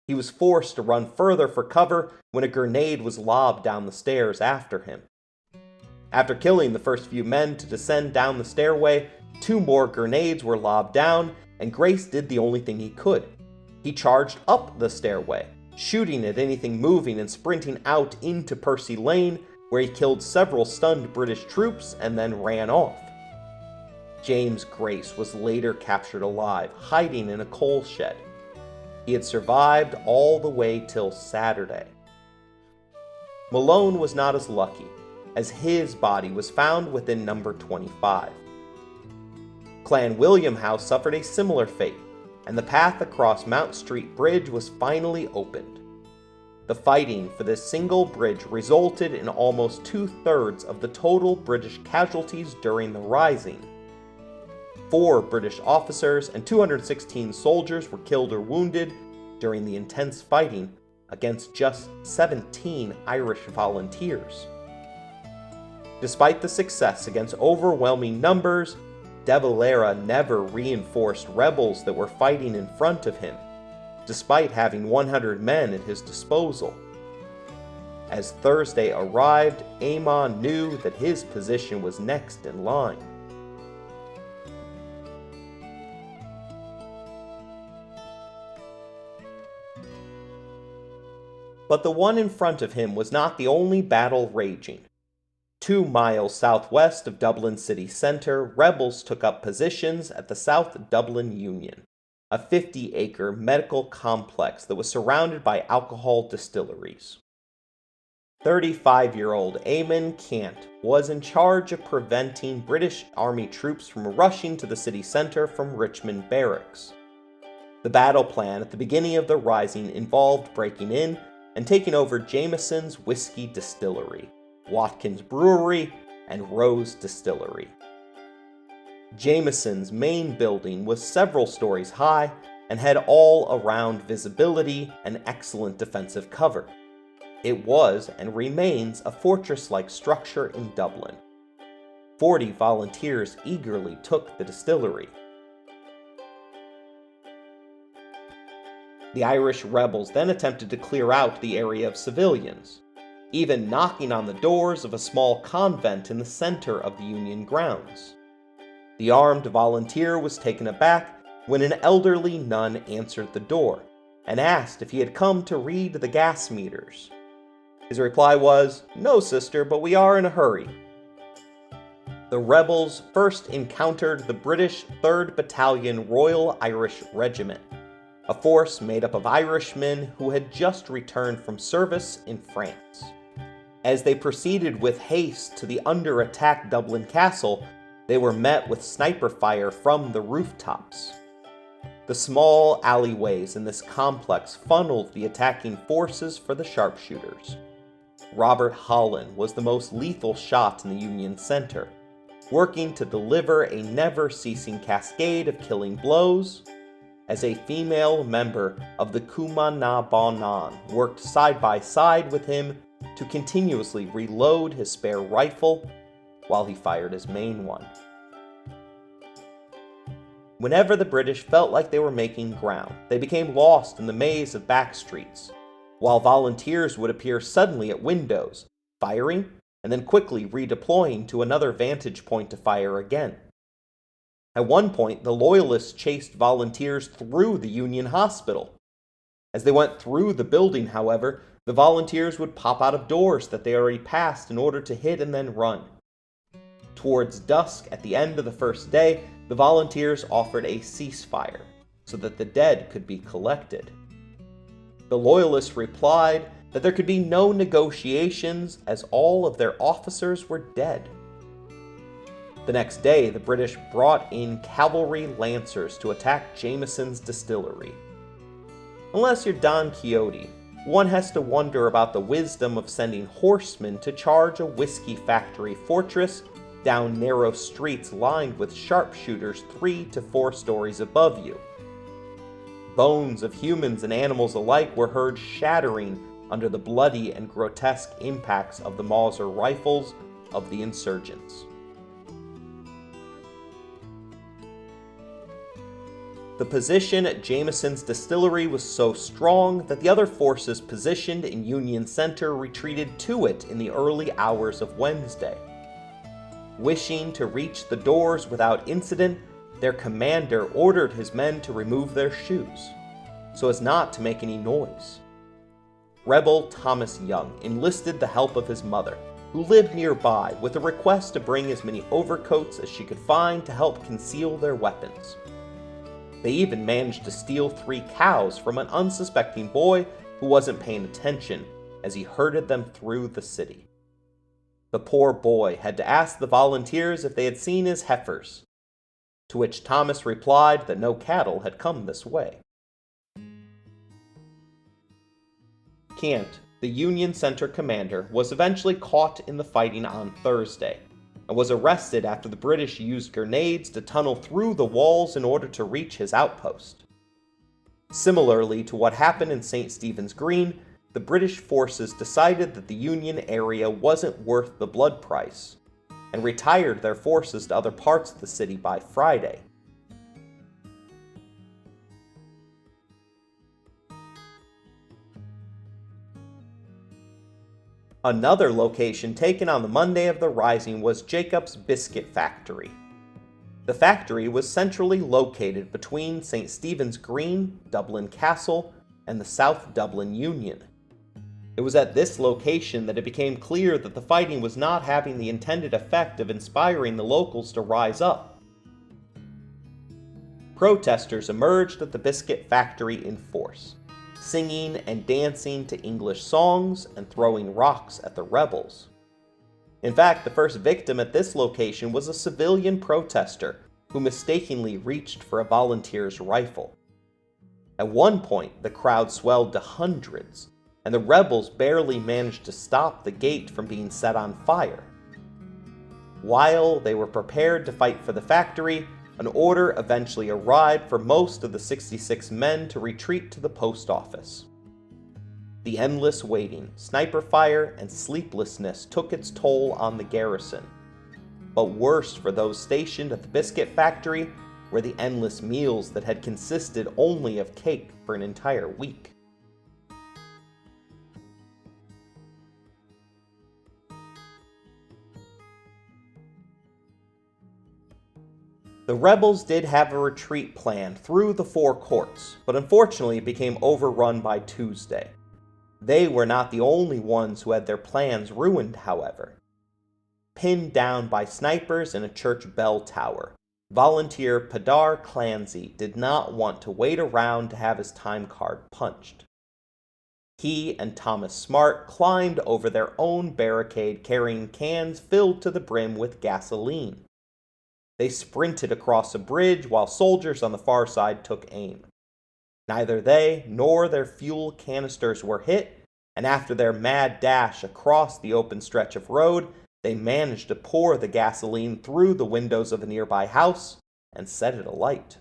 He was forced to run further for cover when a grenade was lobbed down the stairs after him. After killing the first few men to descend down the stairway, 2 more grenades were lobbed down, and Grace did the only thing he could. He charged up the stairway, shooting at anything moving and sprinting out into Percy Lane, where he killed several stunned British troops and then ran off. James Grace was later captured alive, hiding in a coal shed. He had survived all the way till Saturday. Malone was not as lucky, as his body was found within number 25. Clan William House suffered a similar fate, and the path across Mount Street Bridge was finally opened. The fighting for this single bridge resulted in almost 2/3 of the total British casualties during the rising. 4 British officers and 216 soldiers were killed or wounded during the intense fighting against just 17 Irish volunteers. Despite the success against overwhelming numbers, De Valera never reinforced rebels that were fighting in front of him, despite having 100 men at his disposal. As Thursday arrived, Eamon knew that his position was next in line. But the one in front of him was not the only battle raging. 2 miles southwest of Dublin city centre, rebels took up positions at the South Dublin Union, a 50-acre medical complex that was surrounded by alcohol distilleries. 35-year-old Eamon Kant was in charge of preventing British Army troops from rushing to the city centre from Richmond Barracks. The battle plan at the beginning of the rising involved breaking in and taking over Jameson's Whiskey Distillery, Watkins Brewery, and Rose Distillery. Jameson's main building was several stories high and had all-around visibility and excellent defensive cover. It was and remains a fortress-like structure in Dublin. 40 volunteers eagerly took the distillery. The Irish rebels then attempted to clear out the area of civilians, even knocking on the doors of a small convent in the center of the Union grounds. The armed volunteer was taken aback when an elderly nun answered the door and asked if he had come to read the gas meters. His reply was, "No, sister, but we are in a hurry." The rebels first encountered the British 3rd Battalion Royal Irish Regiment, a force made up of Irishmen who had just returned from service in France. As they proceeded with haste to the under-attack Dublin castle, they were met with sniper fire from the rooftops. The small alleyways in this complex funneled the attacking forces for the sharpshooters. Robert Holland was the most lethal shot in the Union center, working to deliver a never-ceasing cascade of killing blows, as a female member of the Cumann Boland worked side by side with him to continuously reload his spare rifle while he fired his main one. Whenever the British felt like they were making ground, they became lost in the maze of back streets, while volunteers would appear suddenly at windows, firing, and then quickly redeploying to another vantage point to fire again. At one point, the Loyalists chased volunteers through the Union Hospital. As they went through the building, however, the volunteers would pop out of doors that they already passed in order to hit and then run. Towards dusk at the end of the first day, the volunteers offered a ceasefire so that the dead could be collected. The Loyalists replied that there could be no negotiations as all of their officers were dead. The next day, the British brought in cavalry lancers to attack Jameson's distillery. Unless you're Don Quixote, one has to wonder about the wisdom of sending horsemen to charge a whiskey factory fortress down narrow streets lined with sharpshooters 3 to 4 stories above you. Bones of humans and animals alike were heard shattering under the bloody and grotesque impacts of the Mauser rifles of the insurgents. The position at Jameson's distillery was so strong that the other forces positioned in Union Center retreated to it in the early hours of Wednesday. Wishing to reach the doors without incident, their commander ordered his men to remove their shoes, so as not to make any noise. Rebel Thomas Young enlisted the help of his mother, who lived nearby, with a request to bring as many overcoats as she could find to help conceal their weapons. They even managed to steal 3 cows from an unsuspecting boy who wasn't paying attention as he herded them through the city. The poor boy had to ask the volunteers if they had seen his heifers, to which Thomas replied that no cattle had come this way. Kent, the Union Center commander, was eventually caught in the fighting on Thursday and was arrested after the British used grenades to tunnel through the walls in order to reach his outpost. Similarly to what happened in St. Stephen's Green, the British forces decided that the Union area wasn't worth the blood price and retired their forces to other parts of the city by Friday. Another location taken on the Monday of the Rising was Jacob's Biscuit Factory. The factory was centrally located between St. Stephen's Green, Dublin Castle, and the South Dublin Union. It was at this location that it became clear that the fighting was not having the intended effect of inspiring the locals to rise up. Protesters emerged at the biscuit factory in force, singing and dancing to English songs and throwing rocks at the rebels. In fact, the first victim at this location was a civilian protester who mistakenly reached for a volunteer's rifle. At one point, the crowd swelled to hundreds, and the rebels barely managed to stop the gate from being set on fire. While they were prepared to fight for the factory, an order eventually arrived for most of the 66 men to retreat to the post office. The endless waiting, sniper fire, and sleeplessness took its toll on the garrison. But worst for those stationed at the biscuit factory were the endless meals that had consisted only of cake for an entire week. The rebels did have a retreat planned through the four courts, but unfortunately it became overrun by Tuesday. They were not the only ones who had their plans ruined, however. Pinned down by snipers in a church bell tower, volunteer Padar Clancy did not want to wait around to have his time card punched. He and Thomas Smart climbed over their own barricade carrying cans filled to the brim with gasoline. They sprinted across a bridge while soldiers on the far side took aim. Neither they nor their fuel canisters were hit, and after their mad dash across the open stretch of road, they managed to pour the gasoline through the windows of a nearby house and set it alight.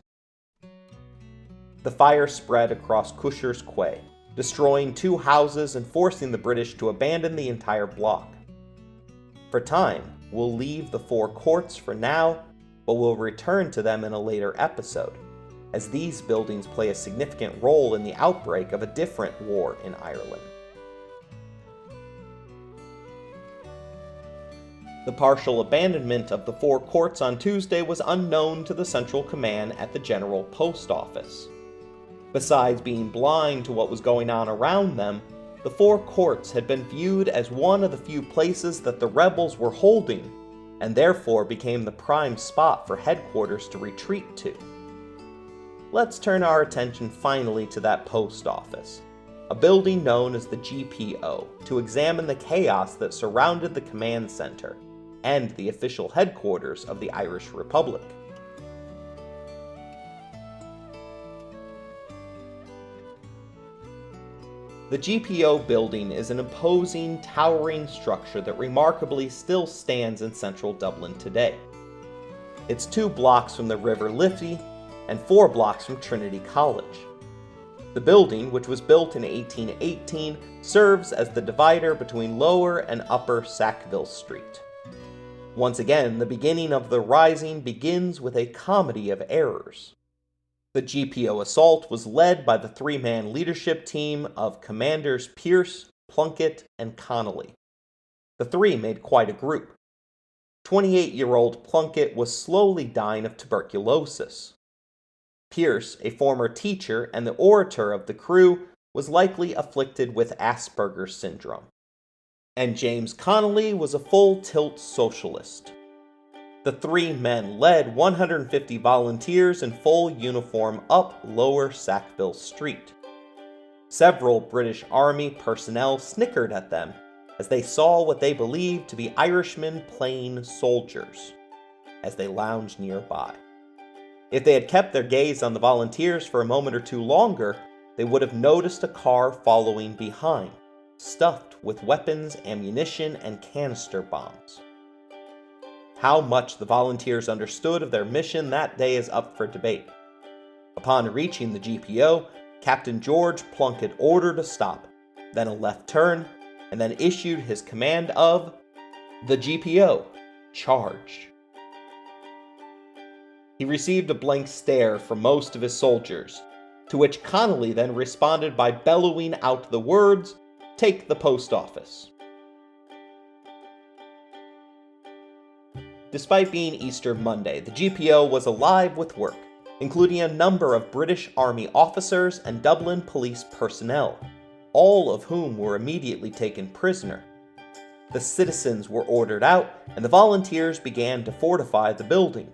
The fire spread across Cusher's Quay, destroying 2 houses and forcing the British to abandon the entire block. For time, we'll leave the four courts for now, but we'll return to them in a later episode, as these buildings play a significant role in the outbreak of a different war in Ireland. The partial abandonment of the four courts on Tuesday was unknown to the Central Command at the General Post Office. Besides being blind to what was going on around them, the four courts had been viewed as one of the few places that the rebels were holding, and therefore became the prime spot for headquarters to retreat to. Let's turn our attention finally to that post office, a building known as the GPO, to examine the chaos that surrounded the command center and the official headquarters of the Irish Republic. The GPO building is an imposing, towering structure that remarkably still stands in central Dublin today. It's 2 blocks from the River Liffey and 4 blocks from Trinity College. The building, which was built in 1818, serves as the divider between Lower and Upper Sackville Street. Once again, the beginning of the Rising begins with a comedy of errors. The GPO assault was led by the 3-man leadership team of Commanders Pearse, Plunkett, and Connolly. The 3 made quite a group. 28-year-old Plunkett was slowly dying of tuberculosis. Pearse, a former teacher and the orator of the crew, was likely afflicted with Asperger's syndrome. And James Connolly was a full-tilt socialist. The 3 men led 150 volunteers in full uniform up Lower Sackville Street. Several British Army personnel snickered at them as they saw what they believed to be Irishmen playing soldiers as they lounged nearby. If they had kept their gaze on the volunteers for a moment or two longer, they would have noticed a car following behind, stuffed with weapons, ammunition, and canister bombs. How much the volunteers understood of their mission that day is up for debate. Upon reaching the GPO, Captain George Plunkett ordered a stop, then a left turn, and then issued his command of the GPO, charge. He received a blank stare from most of his soldiers, to which Connolly then responded by bellowing out the words, "Take the post office." Despite being Easter Monday, the GPO was alive with work, including a number of British Army officers and Dublin police personnel, all of whom were immediately taken prisoner. The citizens were ordered out, and the volunteers began to fortify the building.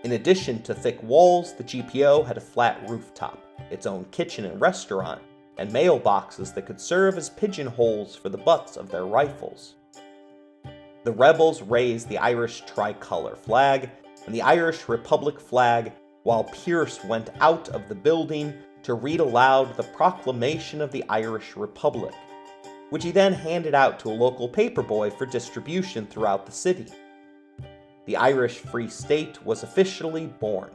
In addition to thick walls, the GPO had a flat rooftop, its own kitchen and restaurant, and mailboxes that could serve as pigeonholes for the butts of their rifles. The rebels raised the Irish tricolour flag and the Irish Republic flag, while Pierce went out of the building to read aloud the proclamation of the Irish Republic, which he then handed out to a local paperboy for distribution throughout the city. The Irish Free State was officially born.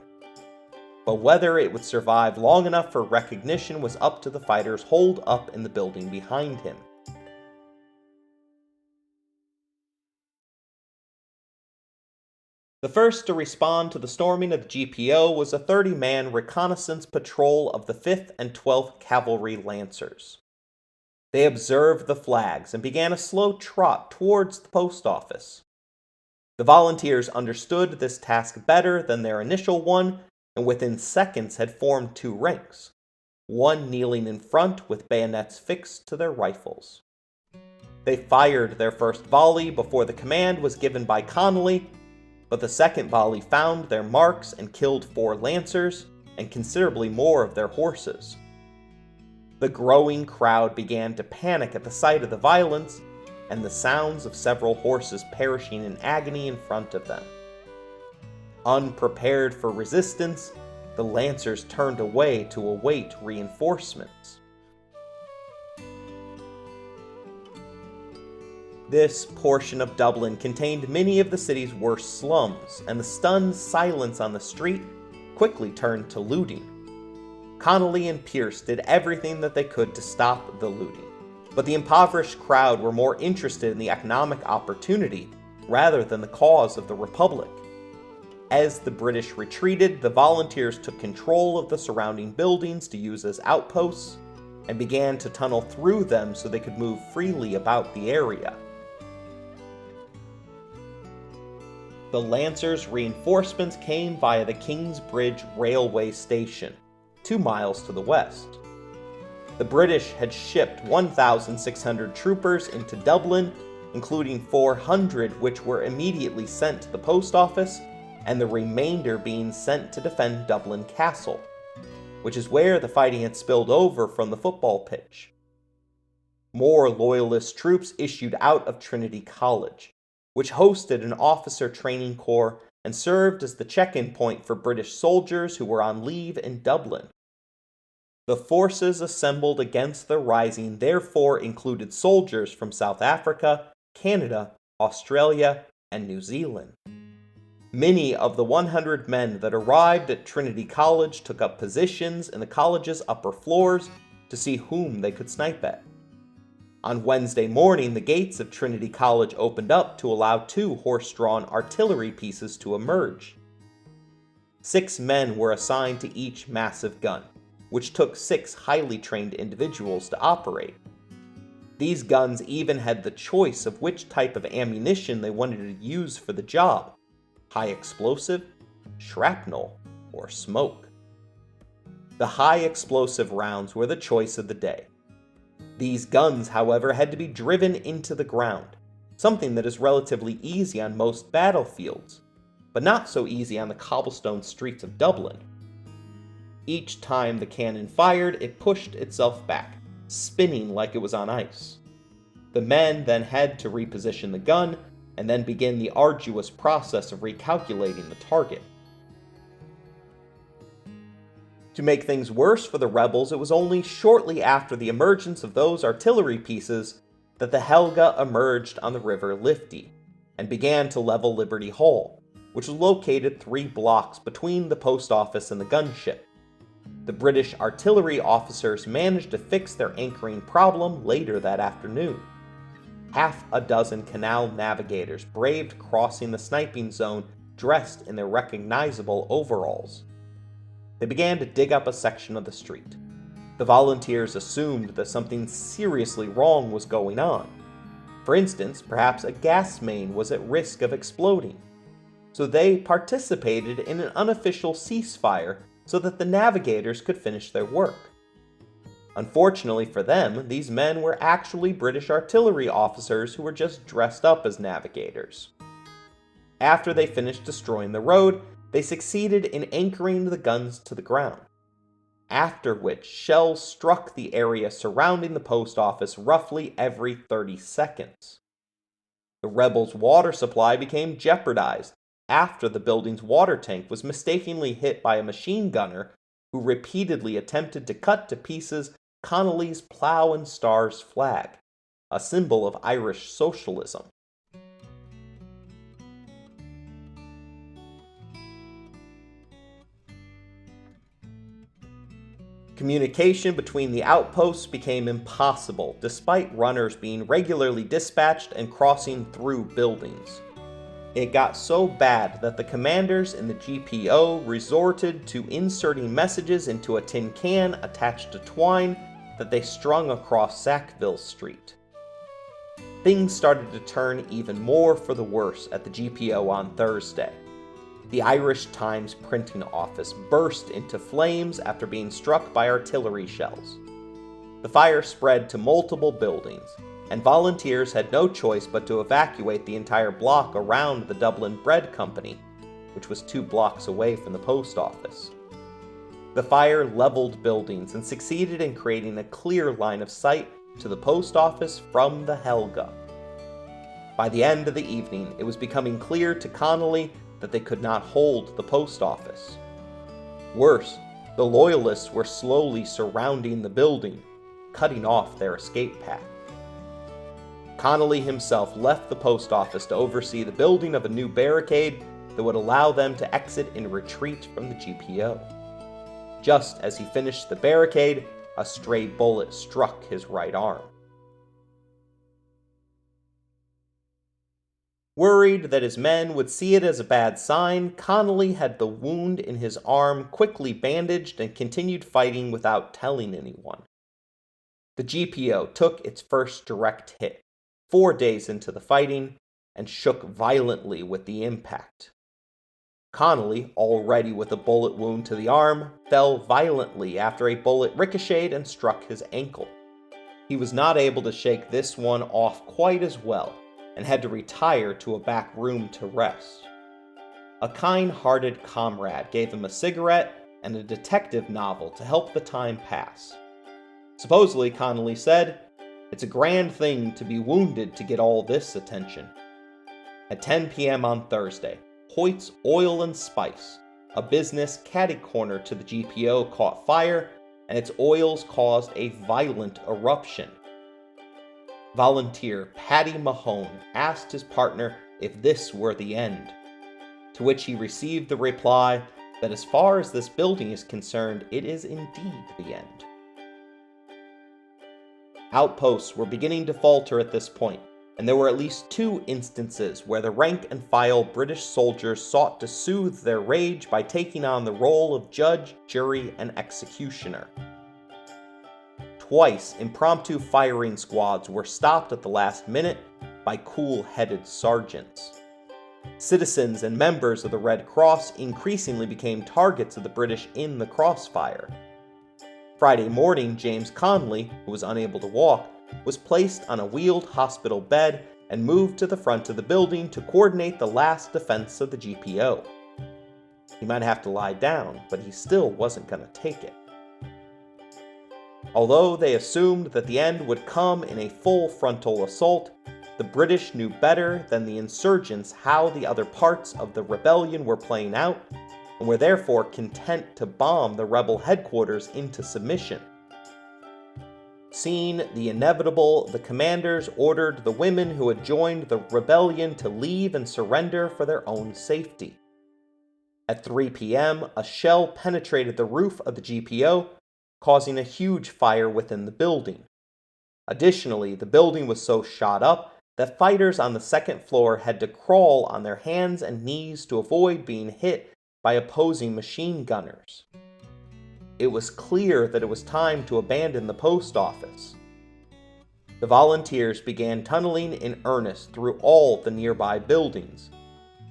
But whether it would survive long enough for recognition was up to the fighters holed up in the building behind him. The first to respond to the storming of the GPO was a 30-man reconnaissance patrol of the 5th and 12th Cavalry Lancers. They observed the flags and began a slow trot towards the post office. The volunteers understood this task better than their initial one, and within seconds had formed two ranks, one kneeling in front with bayonets fixed to their rifles. They fired their first volley before the command was given by Connolly, but the second volley found their marks and killed 4 Lancers and considerably more of their horses. The growing crowd began to panic at the sight of the violence and the sounds of several horses perishing in agony in front of them. Unprepared for resistance, the Lancers turned away to await reinforcements. This portion of Dublin contained many of the city's worst slums, and the stunned silence on the street quickly turned to looting. Connolly and Pierce did everything that they could to stop the looting, but the impoverished crowd were more interested in the economic opportunity rather than the cause of the Republic. As the British retreated, the volunteers took control of the surrounding buildings to use as outposts and began to tunnel through them so they could move freely about the area. The Lancers' reinforcements came via the Kingsbridge railway station, 2 miles to the west. The British had shipped 1,600 troopers into Dublin, including 400 which were immediately sent to the post office, and the remainder being sent to defend Dublin Castle, which is where the fighting had spilled over from the football pitch. More loyalist troops issued out of Trinity College, which hosted an officer training corps and served as the check-in point for British soldiers who were on leave in Dublin. The forces assembled against the rising therefore included soldiers from South Africa, Canada, Australia, and New Zealand. Many of the 100 men that arrived at Trinity College took up positions in the college's upper floors to see whom they could snipe at. On Wednesday morning, the gates of Trinity College opened up to allow 2 horse-drawn artillery pieces to emerge. 6 men were assigned to each massive gun, which took 6 highly trained individuals to operate. These guns even had the choice of which type of ammunition they wanted to use for the job: high explosive, shrapnel, or smoke. The high explosive rounds were the choice of the day. These guns, however, had to be driven into the ground, something that is relatively easy on most battlefields, but not so easy on the cobblestone streets of Dublin. Each time the cannon fired, it pushed itself back, spinning like it was on ice. The men then had to reposition the gun and then begin the arduous process of recalculating the target. To make things worse for the rebels, it was only shortly after the emergence of those artillery pieces that the Helga emerged on the River Liffey and began to level Liberty Hall, which was located 3 blocks between the post office and the gunship. The British artillery officers managed to fix their anchoring problem later that afternoon. Half a dozen canal navigators braved crossing the sniping zone dressed in their recognizable overalls. They began to dig up a section of the street. The volunteers assumed that something seriously wrong was going on. For instance, perhaps a gas main was at risk of exploding. So they participated in an unofficial ceasefire so that the navigators could finish their work. Unfortunately for them, these men were actually British artillery officers who were just dressed up as navigators. After they finished destroying the road, they succeeded in anchoring the guns to the ground, after which shells struck the area surrounding the post office roughly every 30 seconds. The rebels' water supply became jeopardized after the building's water tank was mistakenly hit by a machine gunner who repeatedly attempted to cut to pieces Connolly's Plough and Stars flag, a symbol of Irish socialism. Communication between the outposts became impossible, despite runners being regularly dispatched and crossing through buildings. It got so bad that the commanders in the GPO resorted to inserting messages into a tin can attached to twine that they strung across Sackville Street. Things started to turn even more for the worse at the GPO on Thursday. The Irish Times printing office burst into flames after being struck by artillery shells. The fire spread to multiple buildings, and volunteers had no choice but to evacuate the entire block around the Dublin Bread Company, which was 2 blocks away from the post office. The fire leveled buildings and succeeded in creating a clear line of sight to the post office from the Helga. By the end of the evening, it was becoming clear to Connolly that they could not hold the post office. Worse, the Loyalists were slowly surrounding the building, cutting off their escape path. Connolly himself left the post office to oversee the building of a new barricade that would allow them to exit in retreat from the GPO. Just as he finished the barricade, a stray bullet struck his right arm. Worried that his men would see it as a bad sign, Connolly had the wound in his arm quickly bandaged and continued fighting without telling anyone. The GPO took its first direct hit 4 days into the fighting and shook violently with the impact. Connolly, already with a bullet wound to the arm, fell violently after a bullet ricocheted and struck his ankle. He was not able to shake this one off quite as well, and had to retire to a back room to rest. A kind-hearted comrade gave him a cigarette and a detective novel to help the time pass. Supposedly, Connolly said, "It's a grand thing to be wounded to get all this attention." At 10 p.m. on Thursday, Hoyt's Oil and Spice, a business catty-corner to the GPO, caught fire, and its oils caused a violent eruption. Volunteer Paddy Mahone asked his partner if this were the end, to which he received the reply that as far as this building is concerned, it is indeed the end. Outposts were beginning to falter at this point, and there were at least 2 instances where the rank-and-file British soldiers sought to soothe their rage by taking on the role of judge, jury, and executioner. Twice, impromptu firing squads were stopped at the last minute by cool-headed sergeants. Citizens and members of the Red Cross increasingly became targets of the British in the crossfire. Friday morning, James Connolly, who was unable to walk, was placed on a wheeled hospital bed and moved to the front of the building to coordinate the last defense of the GPO. He might have to lie down, but he still wasn't going to take it. Although they assumed that the end would come in a full frontal assault, the British knew better than the insurgents how the other parts of the rebellion were playing out, and were therefore content to bomb the rebel headquarters into submission. Seeing the inevitable, the commanders ordered the women who had joined the rebellion to leave and surrender for their own safety. At 3 p.m., a shell penetrated the roof of the GPO, causing a huge fire within the building. Additionally, the building was so shot up that fighters on the second floor had to crawl on their hands and knees to avoid being hit by opposing machine gunners. It was clear that it was time to abandon the post office. The volunteers began tunneling in earnest through all the nearby buildings.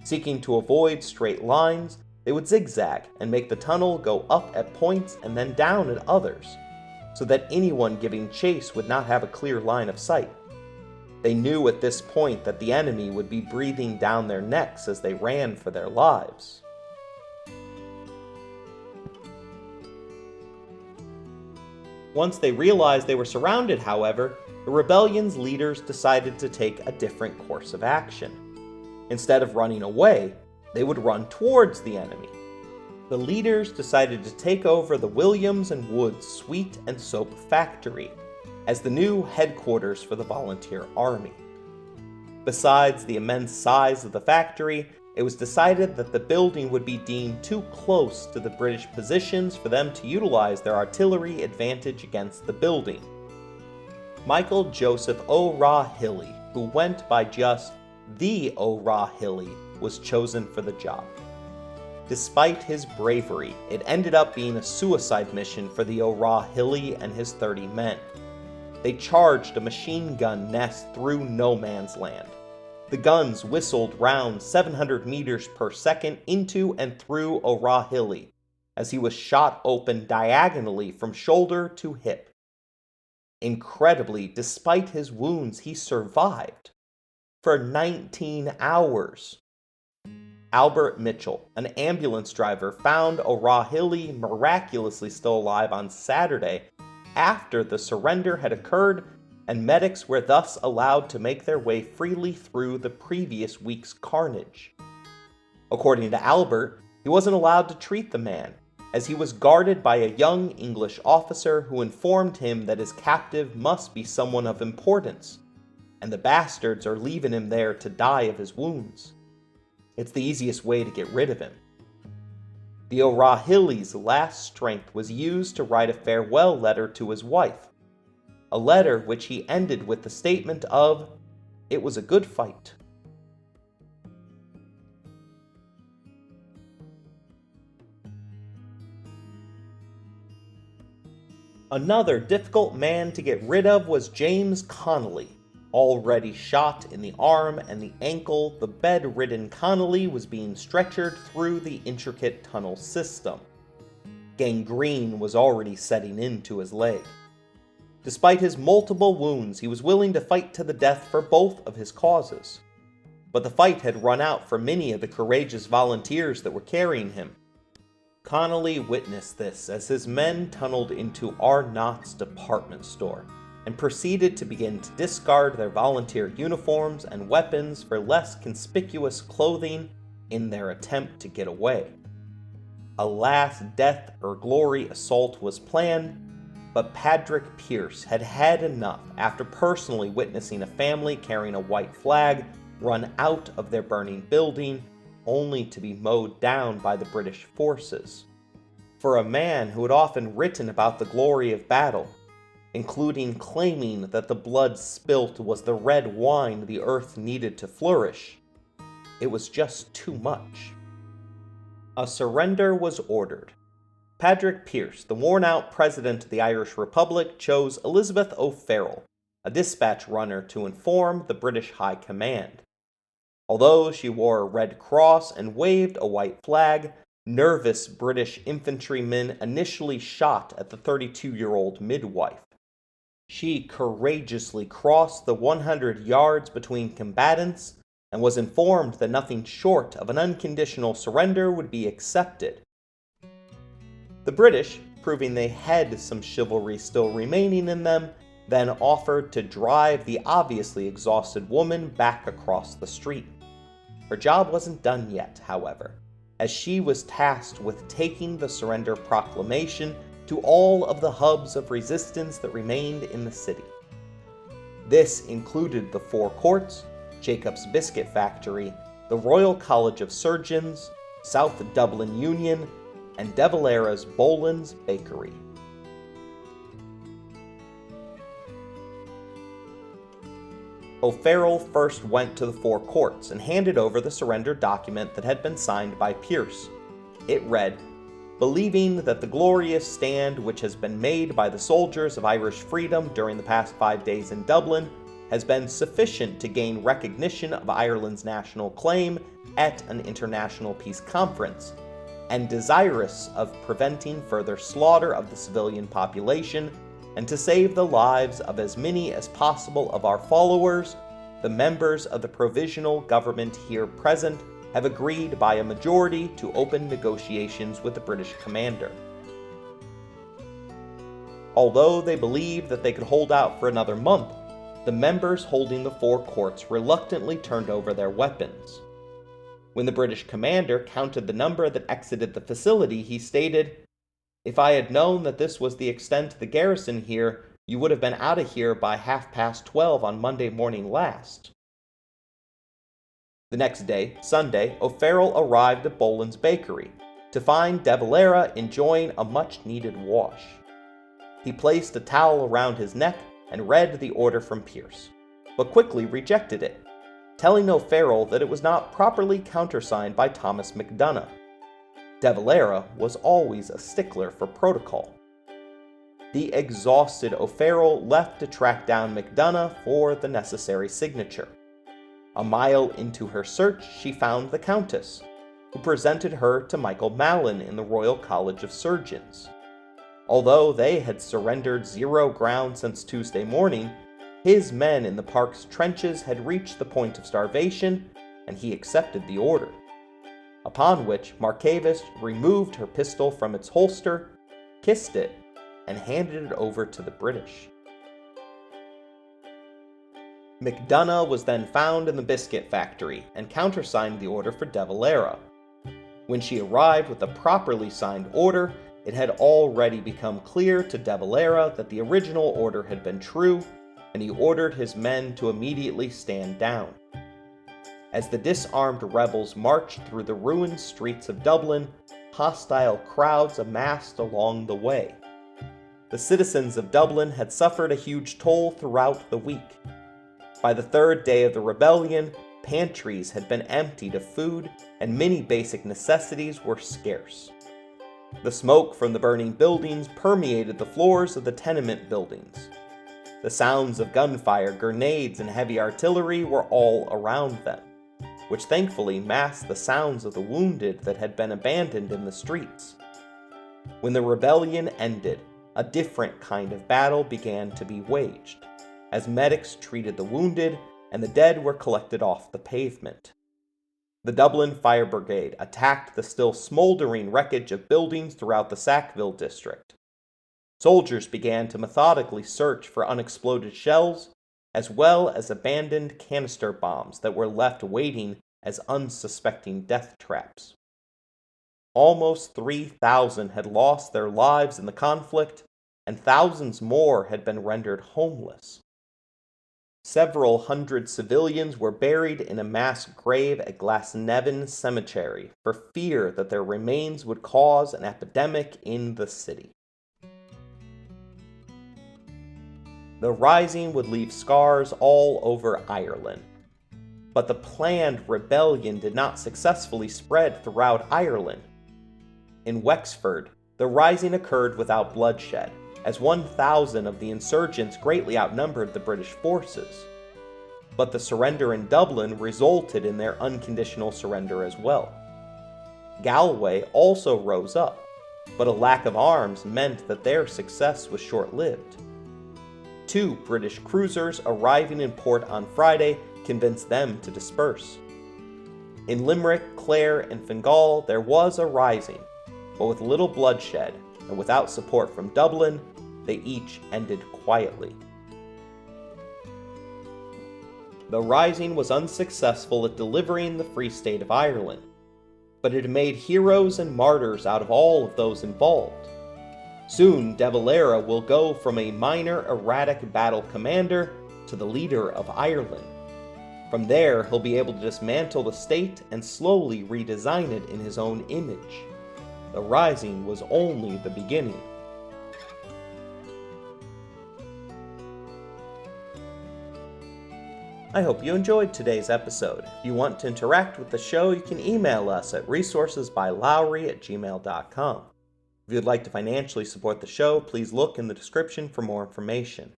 Seeking to avoid straight lines, they would zigzag and make the tunnel go up at points and then down at others, so that anyone giving chase would not have a clear line of sight. They knew at this point that the enemy would be breathing down their necks as they ran for their lives. Once they realized they were surrounded, however, the rebellion's leaders decided to take a different course of action. Instead of running away, they would run towards the enemy. The leaders decided to take over the Williams and Woods Sweet and Soap Factory as the new headquarters for the volunteer army. Besides the immense size of the factory, it was decided that the building would be deemed too close to the British positions for them to utilize their artillery advantage against the building. Michael Joseph O'Rahilly, who went by just the O'Rahilly, was chosen for the job. Despite his bravery, it ended up being a suicide mission for the O'Rahilly and his 30 men. They charged a machine gun nest through no man's land. The guns whistled rounds 700 meters per second into and through O'Rahilly as he was shot open diagonally from shoulder to hip. Incredibly, despite his wounds, he survived for 19 hours. Albert Mitchell, an ambulance driver, found O'Rahilly miraculously still alive on Saturday after the surrender had occurred, and medics were thus allowed to make their way freely through the previous week's carnage. According to Albert, he wasn't allowed to treat the man, as he was guarded by a young English officer who informed him that his captive must be someone of importance, and the bastards are leaving him there to die of his wounds. It's the easiest way to get rid of him. The O'Rahilly's last strength was used to write a farewell letter to his wife, a letter which he ended with the statement of, "It was a good fight." Another difficult man to get rid of was James Connolly. Already shot in the arm and the ankle, the bedridden Connolly was being stretchered through the intricate tunnel system. Gangrene was already setting into his leg. Despite his multiple wounds, he was willing to fight to the death for both of his causes. But the fight had run out for many of the courageous volunteers that were carrying him. Connolly witnessed this as his men tunneled into Arnott's department store and proceeded to begin to discard their volunteer uniforms and weapons for less conspicuous clothing in their attempt to get away. A last death or glory assault was planned, but Patrick Pierce had had enough after personally witnessing a family carrying a white flag run out of their burning building, only to be mowed down by the British forces. For a man who had often written about the glory of battle, including claiming that the blood spilt was the red wine the earth needed to flourish, it was just too much. A surrender was ordered. Patrick Pierce, the worn-out president of the Irish Republic, chose Elizabeth O'Farrell, a dispatch runner, to inform the British High Command. Although she wore a red cross and waved a white flag, nervous British infantrymen initially shot at the 32-year-old midwife. She courageously crossed the 100 yards between combatants and was informed that nothing short of an unconditional surrender would be accepted. The British, proving they had some chivalry still remaining in them, then offered to drive the obviously exhausted woman back across the street. Her job wasn't done yet, however, as she was tasked with taking the surrender proclamation to all of the hubs of resistance that remained in the city. This included the Four Courts, Jacob's Biscuit Factory, the Royal College of Surgeons, South Dublin Union, and De Valera's Boland's Bakery. O'Farrell first went to the Four Courts and handed over the surrender document that had been signed by Pearse. It read, "Believing that the glorious stand which has been made by the soldiers of Irish freedom during the past 5 days in Dublin has been sufficient to gain recognition of Ireland's national claim at an international peace conference, and desirous of preventing further slaughter of the civilian population, and to save the lives of as many as possible of our followers, the members of the provisional government here present have agreed by a majority to open negotiations with the British commander." Although they believed that they could hold out for another month, the members holding the Four Courts reluctantly turned over their weapons. When the British commander counted the number that exited the facility, he stated, "If I had known that this was the extent of the garrison here, you would have been out of here by 12:30 on Monday morning last." The next day, Sunday, O'Farrell arrived at Boland's Bakery to find De Valera enjoying a much-needed wash. He placed a towel around his neck and read the order from Pearse, but quickly rejected it, telling O'Farrell that it was not properly countersigned by Thomas MacDonagh. De Valera was always a stickler for protocol. The exhausted O'Farrell left to track down MacDonagh for the necessary signature. A mile into her search, she found the Countess, who presented her to Michael Mallon in the Royal College of Surgeons. Although they had surrendered zero ground since Tuesday morning, his men in the park's trenches had reached the point of starvation, and he accepted the order. Upon which Markievicz removed her pistol from its holster, kissed it, and handed it over to the British. MacDonagh was then found in the biscuit factory and countersigned the order for De Valera. When she arrived with a properly signed order, it had already become clear to De Valera that the original order had been true, and he ordered his men to immediately stand down. As the disarmed rebels marched through the ruined streets of Dublin, hostile crowds amassed along the way. The citizens of Dublin had suffered a huge toll throughout the week. By the third day of the rebellion, pantries had been emptied of food, and many basic necessities were scarce. The smoke from the burning buildings permeated the floors of the tenement buildings. The sounds of gunfire, grenades, and heavy artillery were all around them, which thankfully masked the sounds of the wounded that had been abandoned in the streets. When the rebellion ended, a different kind of battle began to be waged, as medics treated the wounded and the dead were collected off the pavement. The Dublin Fire Brigade attacked the still smoldering wreckage of buildings throughout the Sackville district. Soldiers began to methodically search for unexploded shells, as well as abandoned canister bombs that were left waiting as unsuspecting death traps. Almost 3,000 had lost their lives in the conflict, and thousands more had been rendered homeless. Several hundred civilians were buried in a mass grave at Glasnevin Cemetery for fear that their remains would cause an epidemic in the city. The rising would leave scars all over Ireland, but the planned rebellion did not successfully spread throughout Ireland. In Wexford, the rising occurred without bloodshed, as 1,000 of the insurgents greatly outnumbered the British forces. But the surrender in Dublin resulted in their unconditional surrender as well. Galway also rose up, but a lack of arms meant that their success was short-lived. 2 British cruisers arriving in port on Friday convinced them to disperse. In Limerick, Clare, and Fingal there was a rising, but with little bloodshed, and without support from Dublin, they each ended quietly. The rising was unsuccessful at delivering the Free State of Ireland. but it made heroes and martyrs out of all of those involved. Soon, De Valera will go from a minor, erratic battle commander to the leader of Ireland. From there, he'll be able to dismantle the state and slowly redesign it in his own image. The Rising was only the beginning. I hope you enjoyed today's episode. If you want to interact with the show, you can email us at resourcesbylowry@gmail.com. If you'd like to financially support the show, please look in the description for more information.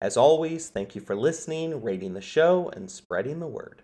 As always, thank you for listening, rating the show, and spreading the word.